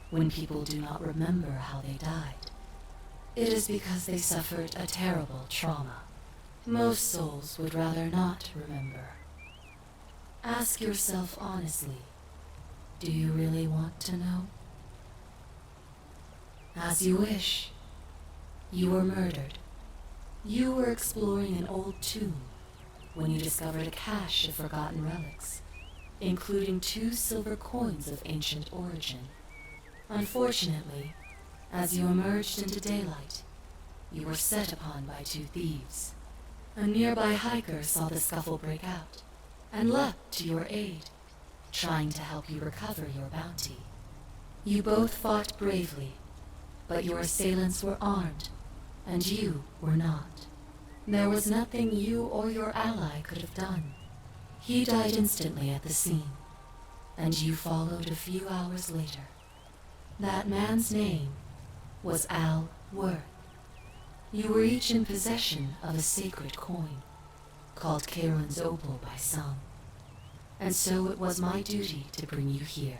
when people do not remember how they died, it is because they suffered a terrible trauma. Most souls would rather not remember. Ask yourself honestly, do you really want to know? As you wish. You were murdered. You were exploring an old tomb when you discovered a cache of forgotten relics, including 2 silver coins of ancient origin. Unfortunately, as you emerged into daylight, you were set upon by 2 thieves. A nearby hiker saw the scuffle break out and leapt to your aid, trying to help you recover your bounty. You both fought bravely, but your assailants were armed, and you were not. There was nothing you or your ally could have done. He died instantly at the scene, and you followed a few hours later. That man's name was Al Worth. You were each in possession of a sacred coin, called Charon's Opal by some, and so it was my duty to bring you here.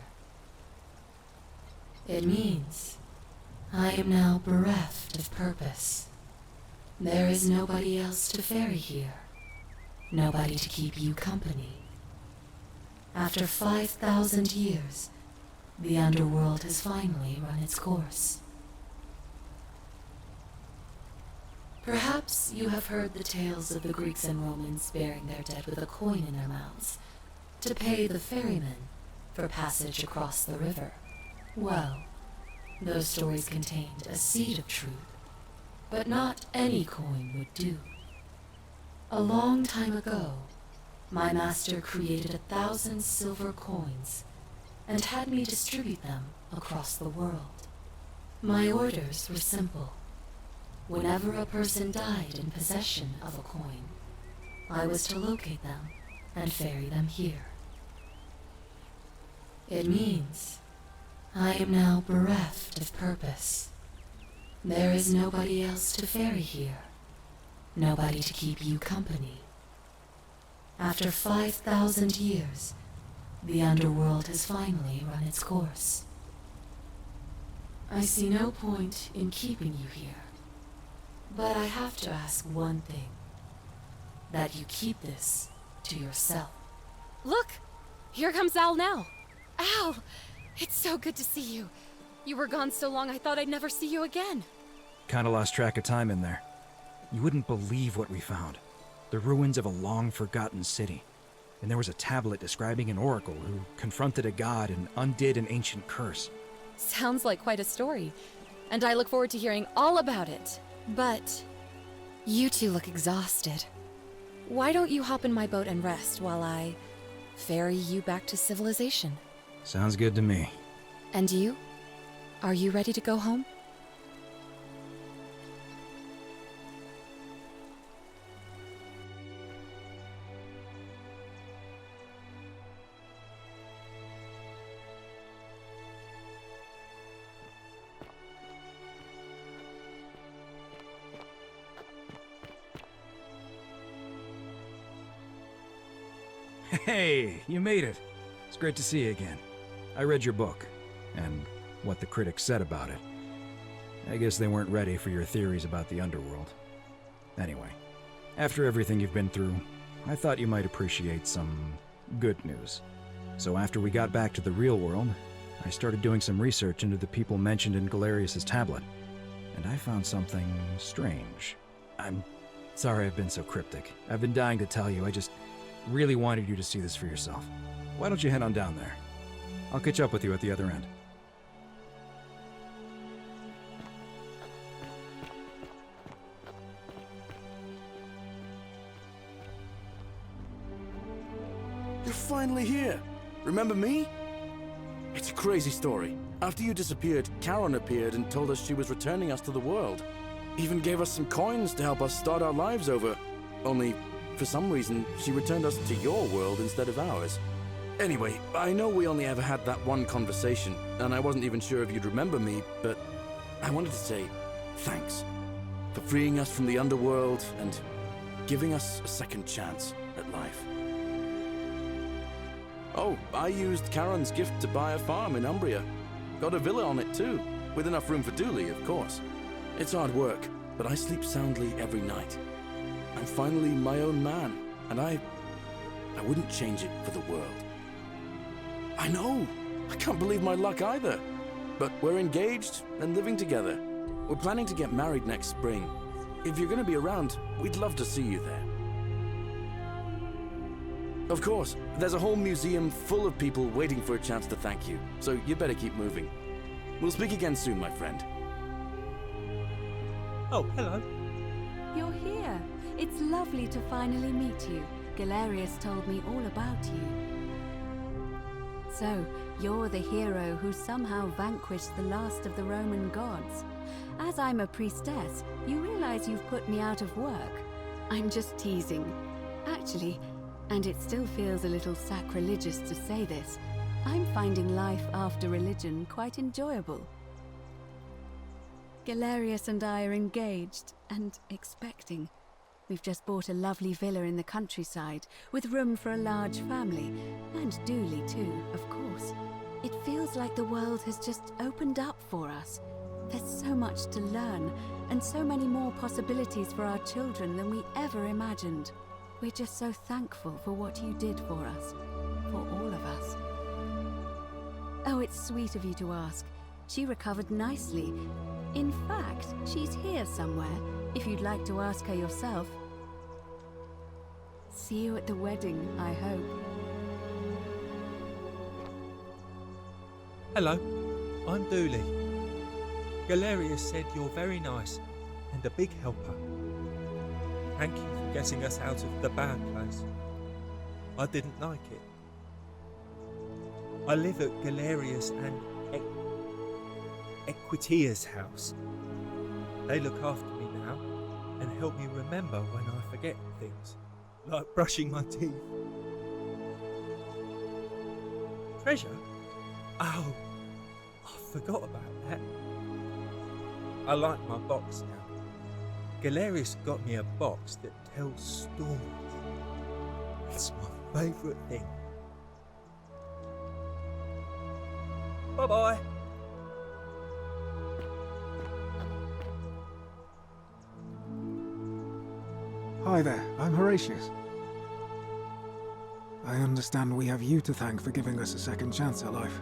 It means I am now bereft of purpose. There is nobody else to ferry here, nobody to keep you company. After 5,000 years, the underworld has finally run its course. Perhaps you have heard the tales of the Greeks and Romans burying their dead with a coin in their mouths to pay the ferryman for passage across the river. Well, those stories contained a seed of truth, but not any coin would do. A long time ago, my master created 1,000 silver coins and had me distribute them across the world. My orders were simple. Whenever a person died in possession of a coin, I was to locate them and ferry them here. It means I am now bereft of purpose. There is nobody else to ferry here, nobody to keep you company. After 5,000 years, the underworld has finally run its course. I see no point in keeping you here. But I have to ask one thing. That you keep this to yourself. Look! Here comes Al now. Al! It's so good to see you. You were gone so long I thought I'd never see you again. Kinda lost track of time in there. You wouldn't believe what we found. The ruins of a long-forgotten city. And there was a tablet describing an oracle who confronted a god and undid an ancient curse. Sounds like quite a story. And I look forward to hearing all about it. But you two look exhausted. Why don't you hop in my boat and rest while I ferry you back to civilization? Sounds good to me. And you? Are you ready to go home? Hey, you made it. It's great to see you again. I read your book, and what the critics said about it. I guess they weren't ready for your theories about the underworld. Anyway, after everything you've been through, I thought you might appreciate some good news. So after we got back to the real world, I started doing some research into the people mentioned in Galerius's tablet, and I found something strange. I'm sorry I've been so cryptic. I've been dying to tell you, I just really wanted you to see this for yourself. Why don't you head on down there? I'll catch up with you at the other end. You're finally here. Remember me? It's a crazy story. After you disappeared, Karen appeared and told us she was returning us to the world. Even gave us some coins to help us start our lives over. Only, for some reason, she returned us to your world instead of ours. Anyway, I know we only ever had that one conversation, and I wasn't even sure if you'd remember me, but I wanted to say thanks for freeing us from the underworld and giving us a second chance at life. Oh, I used Karen's gift to buy a farm in Umbria. Got a villa on it too, with enough room for Dooley, of course. It's hard work, but I sleep soundly every night. I'm finally my own man, and I wouldn't change it for the world. I know! I can't believe my luck either. But we're engaged and living together. We're planning to get married next spring. If you're gonna be around, we'd love to see you there. Of course, there's a whole museum full of people waiting for a chance to thank you, so you better keep moving. We'll speak again soon, my friend. Oh, hello. You're here. It's lovely to finally meet you. Galerius told me all about you. So, you're the hero who somehow vanquished the last of the Roman gods. As I'm a priestess, you realize you've put me out of work. I'm just teasing. Actually, and it still feels a little sacrilegious to say this, I'm finding life after religion quite enjoyable. Galerius and I are engaged and expecting. We've just bought a lovely villa in the countryside with room for a large family, and Dooley too, of course. It feels like the world has just opened up for us. There's so much to learn, and so many more possibilities for our children than we ever imagined. We're just so thankful for what you did for us, for all of us. Oh, it's sweet of you to ask. She recovered nicely. In fact, she's here somewhere, if you'd like to ask her yourself. See you at the wedding, I hope. Hello, I'm Dooley. Galerius said you're very nice and a big helper. Thank you for getting us out of the bad place. I didn't like it. I live at Galerius and Equitia's house. They look after me now and help me remember when I forget things, like brushing my teeth. Treasure? Oh, I forgot about that. I like my box now. Galerius got me a box that tells stories. It's my favourite thing. Bye-bye. Hi there, I'm Horatius. I understand we have you to thank for giving us a second chance at life,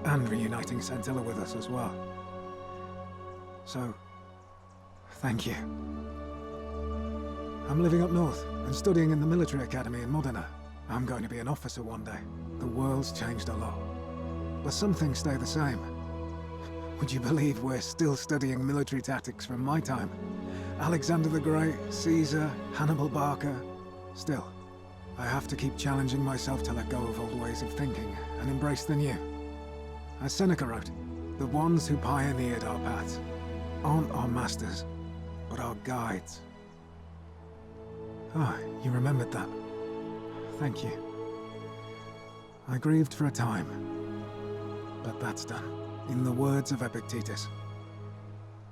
and reuniting Scintilla with us as well. So, thank you. I'm living up north and studying in the military academy in Modena. I'm going to be an officer one day. The world's changed a lot, but some things stay the same. Would you believe we're still studying military tactics from my time? Alexander the Great, Caesar, Hannibal Barca. Still, I have to keep challenging myself to let go of old ways of thinking and embrace the new. As Seneca wrote, the ones who pioneered our paths aren't our masters, but our guides. Ah, you remembered that. Thank you. I grieved for a time, but that's done. In the words of Epictetus,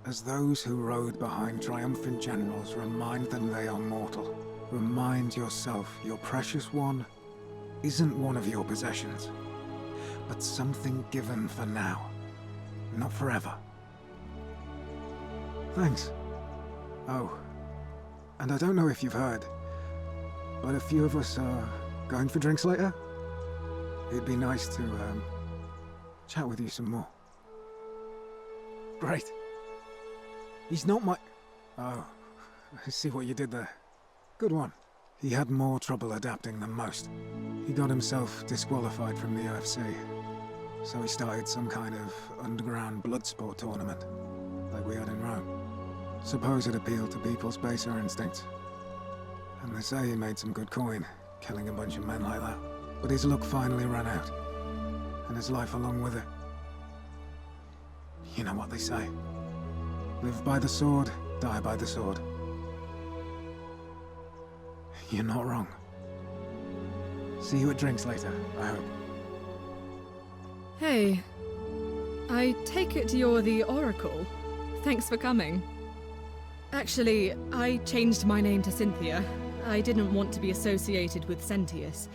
as those who rode behind triumphant generals remind them they are mortal, remind yourself your precious one isn't one of your possessions, but something given for now, not forever. Thanks. Oh, and I don't know if you've heard, but a few of us are going for drinks later. It'd be nice to, chat with you some more. Great. He's not my... Oh, I see what you did there. Good one. He had more trouble adapting than most. He got himself disqualified from the UFC, so he started some kind of underground blood sport tournament, like we had in Rome. Suppose it appealed to people's baser instincts. And they say he made some good coin, killing a bunch of men like that. But his luck finally ran out, and his life along with it. You know what they say. Live by the sword, die by the sword. You're not wrong. See you at drinks later, I hope. Hey. I take it you're the Oracle. Thanks for coming. Actually, I changed my name to Cynthia. I didn't want to be associated with Sentius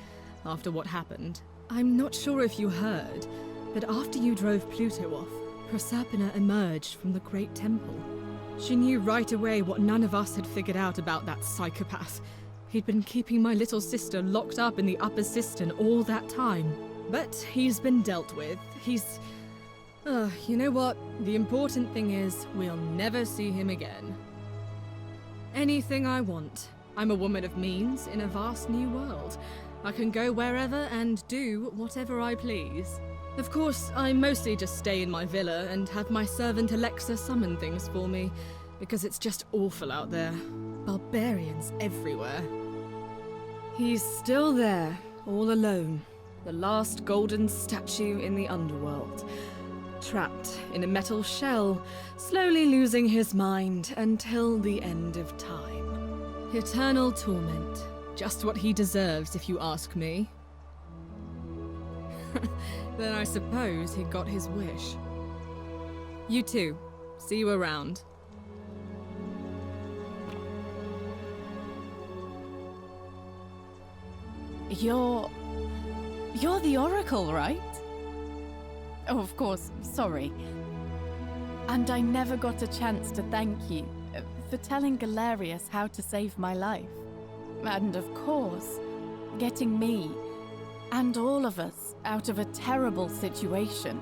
after what happened. I'm not sure if you heard, but after you drove Pluto off, Proserpina emerged from the Great Temple. She knew right away what none of us had figured out about that psychopath. He'd been keeping my little sister locked up in the upper cistern all that time. But he's been dealt with. He's... you know what? The important thing is, we'll never see him again. Anything I want. I'm a woman of means in a vast new world. I can go wherever and do whatever I please. Of course, I mostly just stay in my villa and have my servant Alexa summon things for me, because it's just awful out there. Barbarians everywhere. He's still there, all alone. The last golden statue in the underworld. Trapped in a metal shell, slowly losing his mind until the end of time. Eternal torment. Just what he deserves, if you ask me. Then I suppose he got his wish. You too. See you around. You're the Oracle, right? Oh, of course, sorry. And I never got a chance to thank you for telling Galerius how to save my life. And of course, getting me and all of us out of a terrible situation.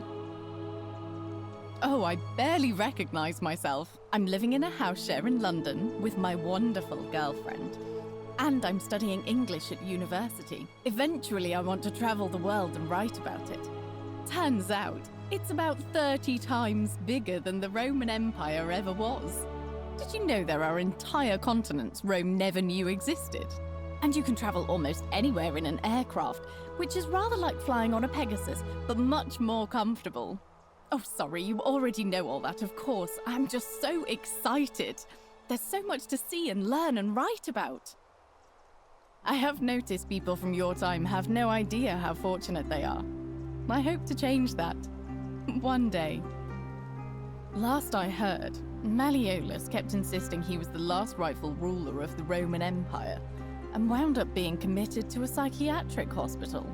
Oh, I barely recognize myself. I'm living in a house share in London with my wonderful girlfriend. And I'm studying English at university. Eventually, I want to travel the world and write about it. Turns out, it's about 30 times bigger than the Roman Empire ever was. Did you know there are entire continents Rome never knew existed? And you can travel almost anywhere in an aircraft, which is rather like flying on a Pegasus, but much more comfortable. Oh, sorry, you already know all that, of course. I'm just so excited. There's so much to see and learn and write about. I have noticed people from your time have no idea how fortunate they are. I hope to change that. One day. Last I heard, Malleolus kept insisting he was the last rightful ruler of the Roman Empire, and wound up being committed to a psychiatric hospital.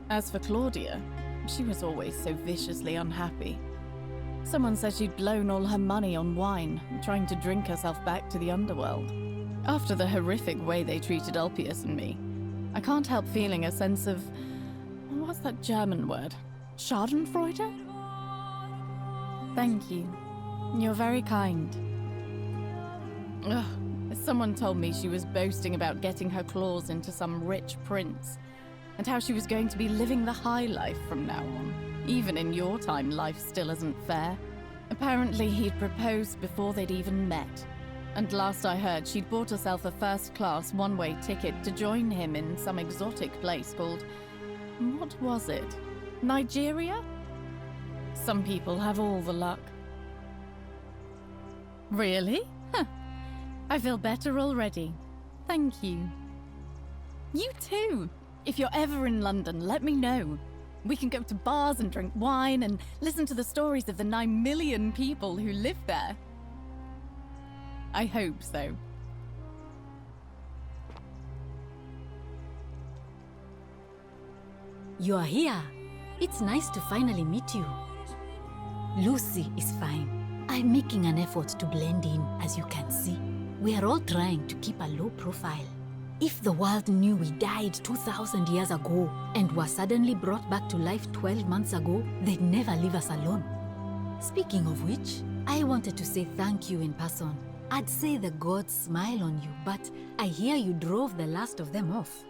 As for Claudia, she was always so viciously unhappy. Someone said she'd blown all her money on wine, trying to drink herself back to the underworld. After the horrific way they treated Ulpius and me, I can't help feeling a sense of... what's that German word? Schadenfreude? Thank you. You're very kind. Ugh. Someone told me she was boasting about getting her claws into some rich prince, and how she was going to be living the high life from now on. Even in your time, life still isn't fair. Apparently, he'd proposed before they'd even met. And last I heard, she'd bought herself a first-class one-way ticket to join him in some exotic place called... what was it? Nigeria? Some people have all the luck. Really? Huh. I feel better already. Thank you. You too. If you're ever in London, let me know. We can go to bars and drink wine and listen to the stories of the 9 million people who live there. I hope so. You are here. It's nice to finally meet you. Lucy is fine. I'm making an effort to blend in, as you can see. We are all trying to keep a low profile. If the world knew we died 2,000 years ago and were suddenly brought back to life 12 months ago, they'd never leave us alone. Speaking of which, I wanted to say thank you in person. I'd say the gods smile on you, but I hear you drove the last of them off.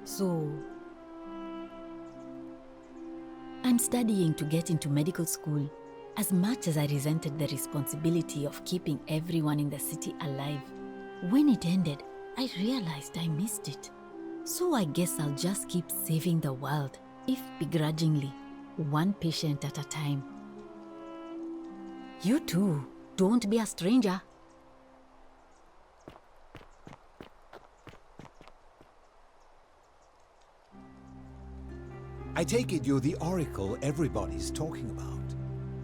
So... I'm studying to get into medical school. As much as I resented the responsibility of keeping everyone in the city alive, when it ended, I realized I missed it. So I guess I'll just keep saving the world, if begrudgingly, one patient at a time. You too, don't be a stranger. I take it you're the oracle everybody's talking about.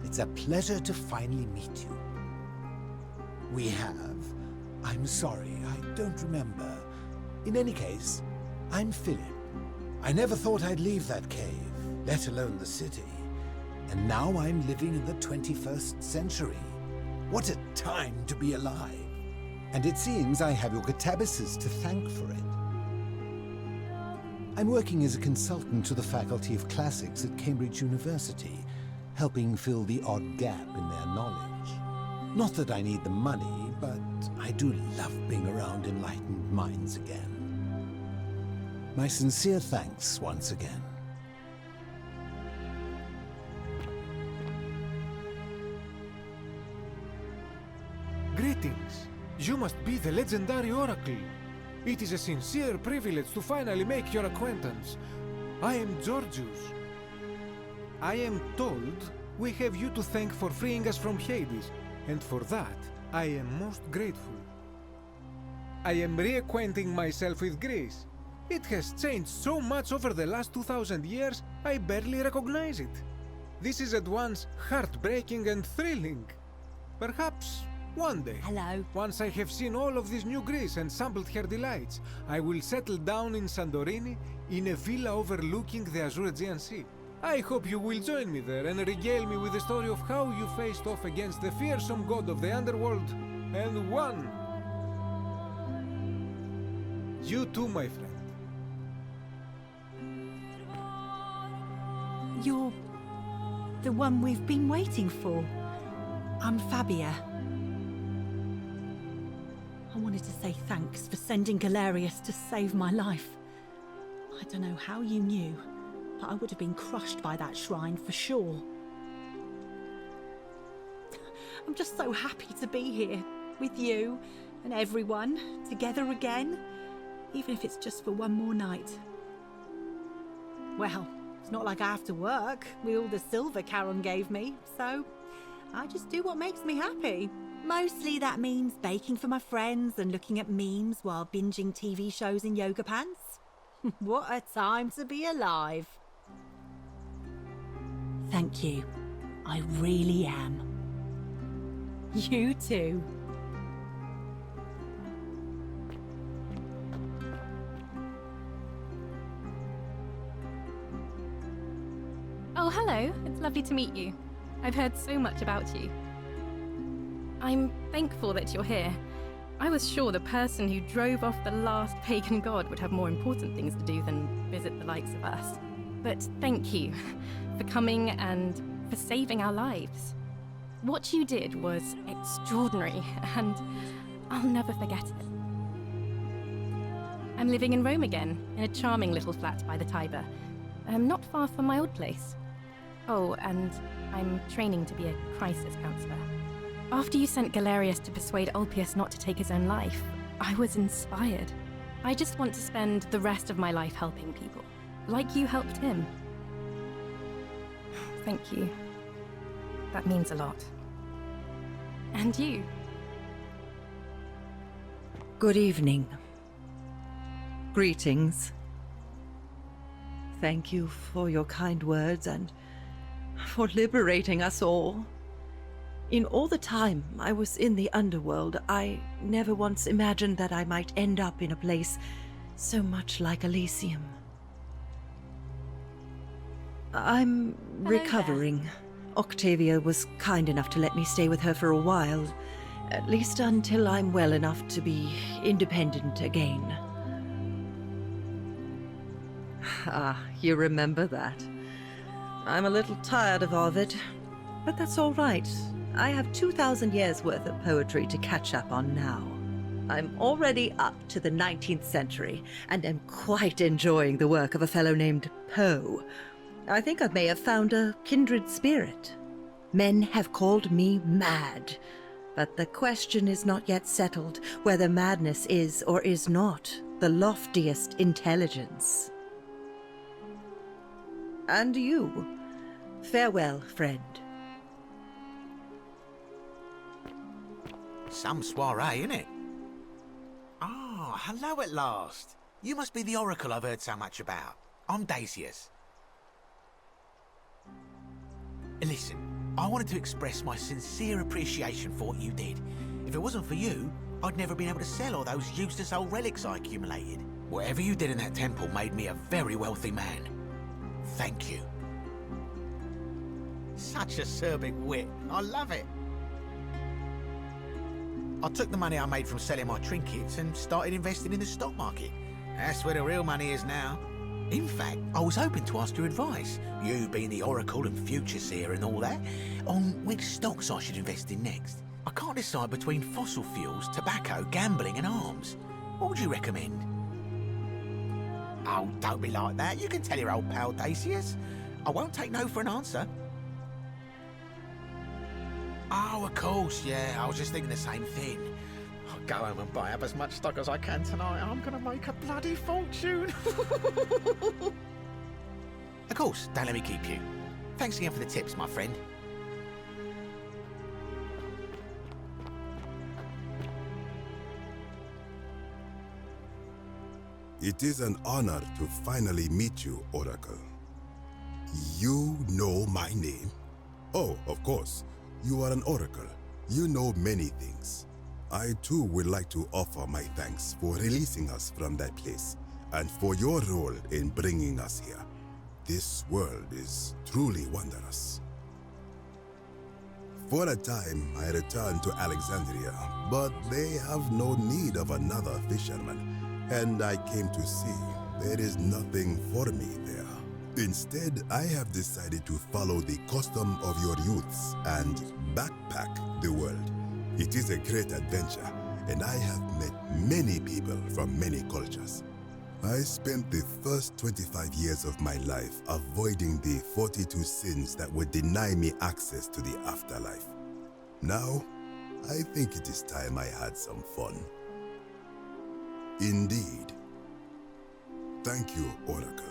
It's a pleasure to finally meet you. We have... I'm sorry, I don't remember. In any case, I'm Philip. I never thought I'd leave that cave, let alone the city. And now I'm living in the 21st century. What a time to be alive. And it seems I have your catabasis to thank for it. I'm working as a consultant to the Faculty of Classics at Cambridge University, helping fill the odd gap in their knowledge. Not that I need the money, but I do love being around enlightened minds again. My sincere thanks once again. Greetings. You must be the legendary oracle. It is a sincere privilege to finally make your acquaintance. I am Georgius. I am told we have you to thank for freeing us from Hades, and for that, I am most grateful. I am reacquainting myself with Greece. It has changed so much over the last 2,000 years, I barely recognize it. This is at once heartbreaking and thrilling. Perhaps one day, once I have seen all of this new Greece and sampled her delights, I will settle down in Santorini in a villa overlooking the Azure Aegean Sea. I hope you will join me there and regale me with the story of how you faced off against the fearsome god of the underworld and won. You too, my friend. You're the one we've been waiting for. I'm Fabia. I wanted to say thanks for sending Galerius to save my life. I don't know how you knew, but I would have been crushed by that shrine for sure. I'm just so happy to be here with you and everyone together again, even if it's just for one more night. Well, it's not like I have to work with all the silver Charon gave me, so I just do what makes me happy. Mostly that means baking for my friends and looking at memes while binging TV shows in yoga pants. What a time to be alive. Thank you. I really am. You too. Oh, hello. It's lovely to meet you. I've heard so much about you. I'm thankful that you're here. I was sure the person who drove off the last pagan god would have more important things to do than visit the likes of us. But thank you for coming and for saving our lives. What you did was extraordinary, and I'll never forget it. I'm living in Rome again, in a charming little flat by the Tiber, not far from my old place. Oh, and I'm training to be a crisis counselor. After you sent Galerius to persuade Ulpius not to take his own life, I was inspired. I just want to spend the rest of my life helping people, like you helped him. Thank you. That means a lot. And you. Good evening. Greetings. Thank you for your kind words and for liberating us all. In all the time I was in the underworld, I never once imagined that I might end up in a place so much like Elysium. I'm recovering. Octavia was kind enough to let me stay with her for a while, at least until I'm well enough to be independent again. Ah, you remember that. I'm a little tired of Ovid, but that's all right. I have 2,000 years worth of poetry to catch up on now. I'm already up to the 19th century, and am quite enjoying the work of a fellow named Poe. I think I may have found a kindred spirit. Men have called me mad, but the question is not yet settled whether madness is or is not the loftiest intelligence. And you, farewell, friend. Some soiree, innit? Ah, hello at last. You must be the oracle I've heard so much about. I'm Dacius. Listen, I wanted to express my sincere appreciation for what you did. If it wasn't for you, I'd never been able to sell all those useless old relics I accumulated. Whatever you did in that temple made me a very wealthy man. Thank you. Such acerbic wit. I love it. I took the money I made from selling my trinkets and started investing in the stock market. That's where the real money is now. In fact, I was hoping to ask your advice, you being the oracle and future seer and all that, on which stocks I should invest in next. I can't decide between fossil fuels, tobacco, gambling and arms. What would you recommend? Oh, don't be like that. You can tell your old pal Dacius. I won't take no for an answer. Oh, of course, yeah. I was just thinking the same thing. I'll go home and buy up as much stock as I can tonight. I'm gonna make a bloody fortune. Of course, don't let me keep you. Thanks again for the tips, my friend. It is an honor to finally meet you, Oracle. You know my name? Oh, of course. You are an oracle. You know many things. I too would like to offer my thanks for releasing us from that place and for your role in bringing us here. This world is truly wondrous. For a time, I returned to Alexandria, but they have no need of another fisherman, and I came to see there is nothing for me there. Instead, I have decided to follow the custom of your youths and backpack the world. It is a great adventure, and I have met many people from many cultures. I spent the first 25 years of my life avoiding the 42 sins that would deny me access to the afterlife. Now, I think it is time I had some fun. Indeed. Thank you, Oracle.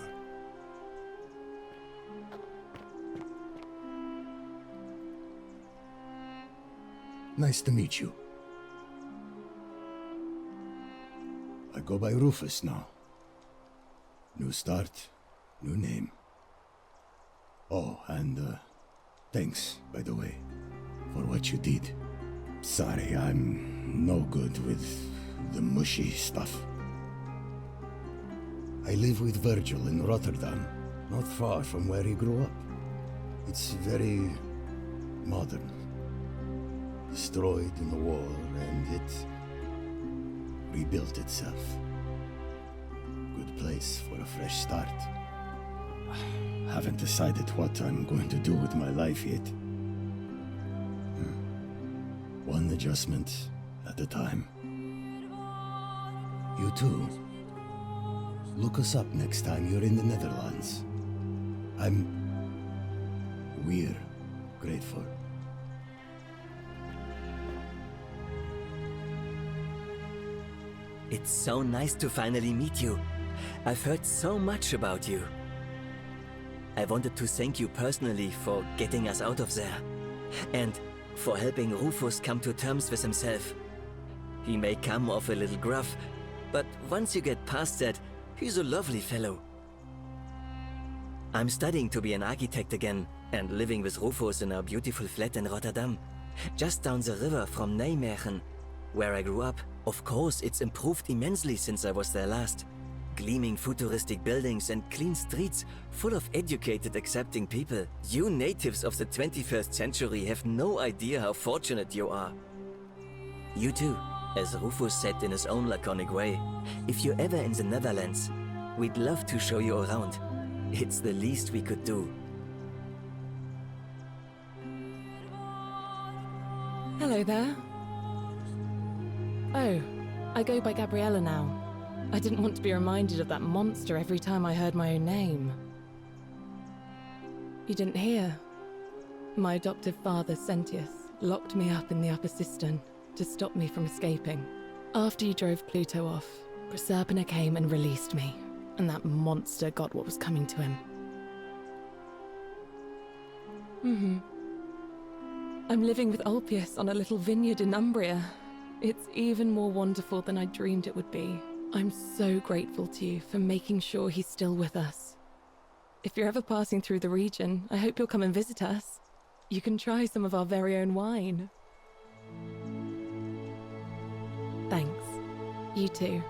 Nice to meet you. I go by Rufus now. New start, new name. Oh, and thanks, by the way, for what you did. Sorry, I'm no good with the mushy stuff. I live with Virgil in Rotterdam, not far from where he grew up. It's very modern. Destroyed in the war, and rebuilt itself. Good place for a fresh start. Haven't decided what I'm going to do with my life yet. One adjustment at a time. You too. Look us up next time you're in the Netherlands. We're grateful. It's so nice to finally meet you. I've heard so much about you. I wanted to thank you personally for getting us out of there. And for helping Rufus come to terms with himself. He may come off a little gruff, but once you get past that, he's a lovely fellow. I'm studying to be an architect again, and living with Rufus in our beautiful flat in Rotterdam, just down the river from Nijmegen, where I grew up. Of course, it's improved immensely since I was there last. Gleaming futuristic buildings and clean streets full of educated, accepting people. You natives of the 21st century have no idea how fortunate you are. You too, as Rufus said in his own laconic way, if you're ever in the Netherlands, we'd love to show you around. It's the least we could do. Hello there. Oh, I go by Gabriella now. I didn't want to be reminded of that monster every time I heard my own name. You didn't hear? My adoptive father, Sentius, locked me up in the upper cistern to stop me from escaping. After you drove Pluto off, Proserpina came and released me, and that monster got what was coming to him. I'm living with Ulpius on a little vineyard in Umbria. It's even more wonderful than I dreamed it would be. I'm so grateful to you for making sure he's still with us. If you're ever passing through the region, I hope you'll come and visit us. You can try some of our very own wine. Thanks. You too.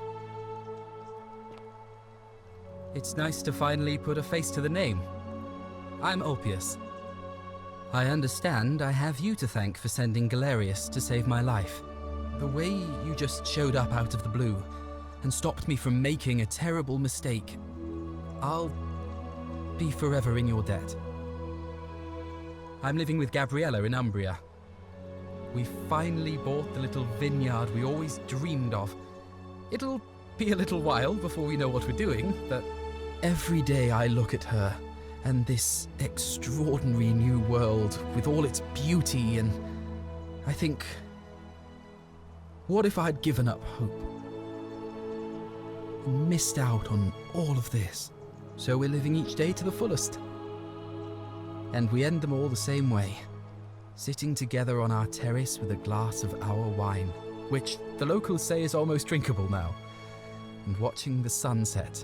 It's nice to finally put a face to the name. I'm Ulpius. I understand I have you to thank for sending Galerius to save my life. The way you just showed up out of the blue and stopped me from making a terrible mistake, I'll be forever in your debt. I'm living with Gabriella in Umbria. We finally bought the little vineyard we always dreamed of. It'll be a little while before we know what we're doing, but every day I look at her and this extraordinary new world with all its beauty, and I think, what if I'd given up hope and missed out on all of this? So we're living each day to the fullest. And we end them all the same way, sitting together on our terrace with a glass of our wine, which the locals say is almost drinkable now, and watching the sunset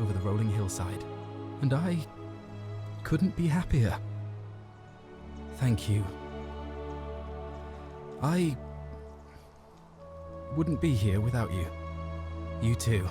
over the rolling hillside. And I couldn't be happier. Thank you. I wouldn't be here without you. You too.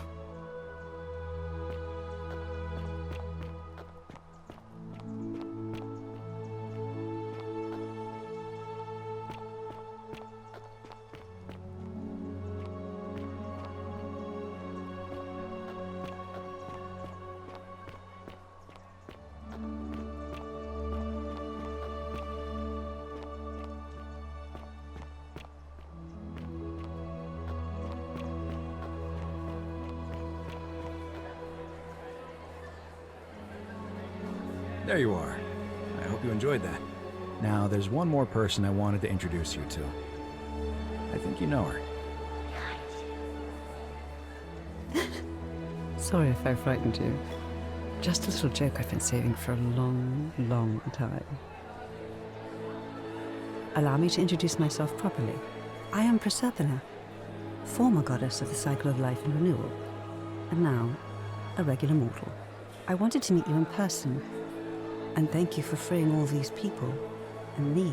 There you are. I hope you enjoyed that. Now, there's one more person I wanted to introduce you to. I think you know her. Sorry if I frightened you. Just a little joke I've been saving for a long, long time. Allow me to introduce myself properly. I am Proserpina, former goddess of the cycle of life and renewal, and now a regular mortal. I wanted to meet you in person, and thank you for freeing all these people, and me.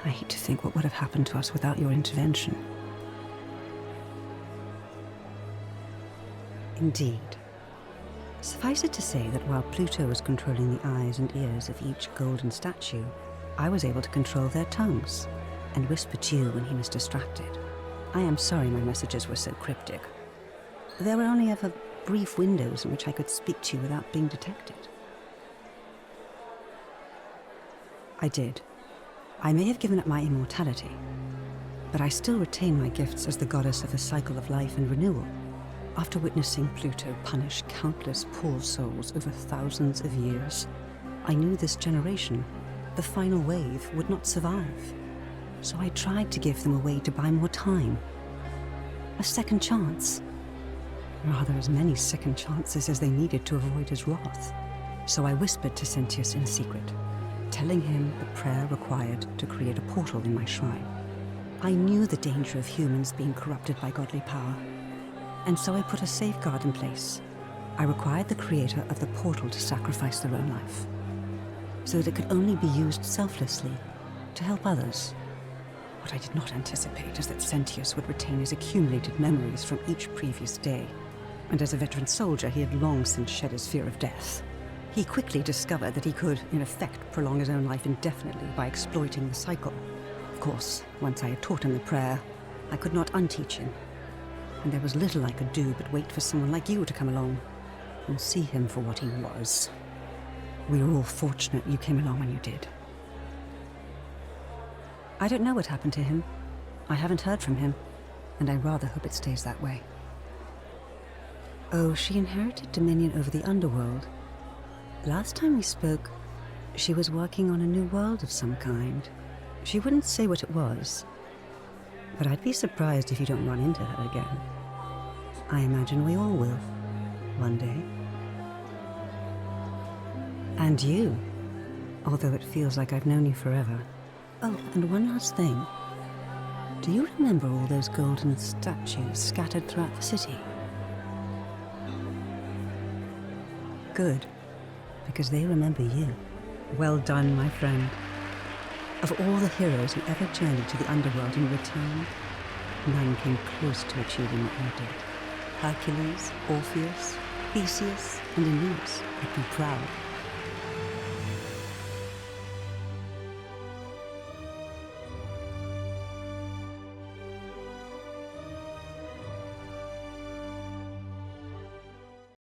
I hate to think what would have happened to us without your intervention. Indeed. Suffice it to say that while Pluto was controlling the eyes and ears of each golden statue, I was able to control their tongues and whisper to you when he was distracted. I am sorry my messages were so cryptic. There were only ever brief windows in which I could speak to you without being detected. I did. I may have given up my immortality, but I still retain my gifts as the goddess of the cycle of life and renewal. After witnessing Pluto punish countless poor souls over thousands of years, I knew this generation, the final wave, would not survive. So I tried to give them a way to buy more time. A second chance. Rather, as many second chances as they needed to avoid his wrath. So I whispered to Sentius in secret, telling him the prayer required to create a portal in my shrine. I knew the danger of humans being corrupted by godly power, and so I put a safeguard in place. I required the creator of the portal to sacrifice their own life, so that it could only be used selflessly to help others. What I did not anticipate is that Sentius would retain his accumulated memories from each previous day, and as a veteran soldier he had long since shed his fear of death. He quickly discovered that he could, in effect, prolong his own life indefinitely by exploiting the cycle. Of course, once I had taught him the prayer, I could not unteach him, and there was little I could do but wait for someone like you to come along and see him for what he was. We were all fortunate you came along when you did. I don't know what happened to him. I haven't heard from him, and I rather hope it stays that way. Oh, she inherited dominion over the underworld. Last time we spoke, she was working on a new world of some kind. She wouldn't say what it was, but I'd be surprised if you don't run into her again. I imagine we all will, one day. And you, although it feels like I've known you forever. Oh, and one last thing. Do you remember all those golden statues scattered throughout the city? Good, because they remember you. Well done, my friend. Of all the heroes who ever journeyed to the underworld and returned, none came close to achieving what you did. Hercules, Orpheus, Theseus, and Aeneas would be proud.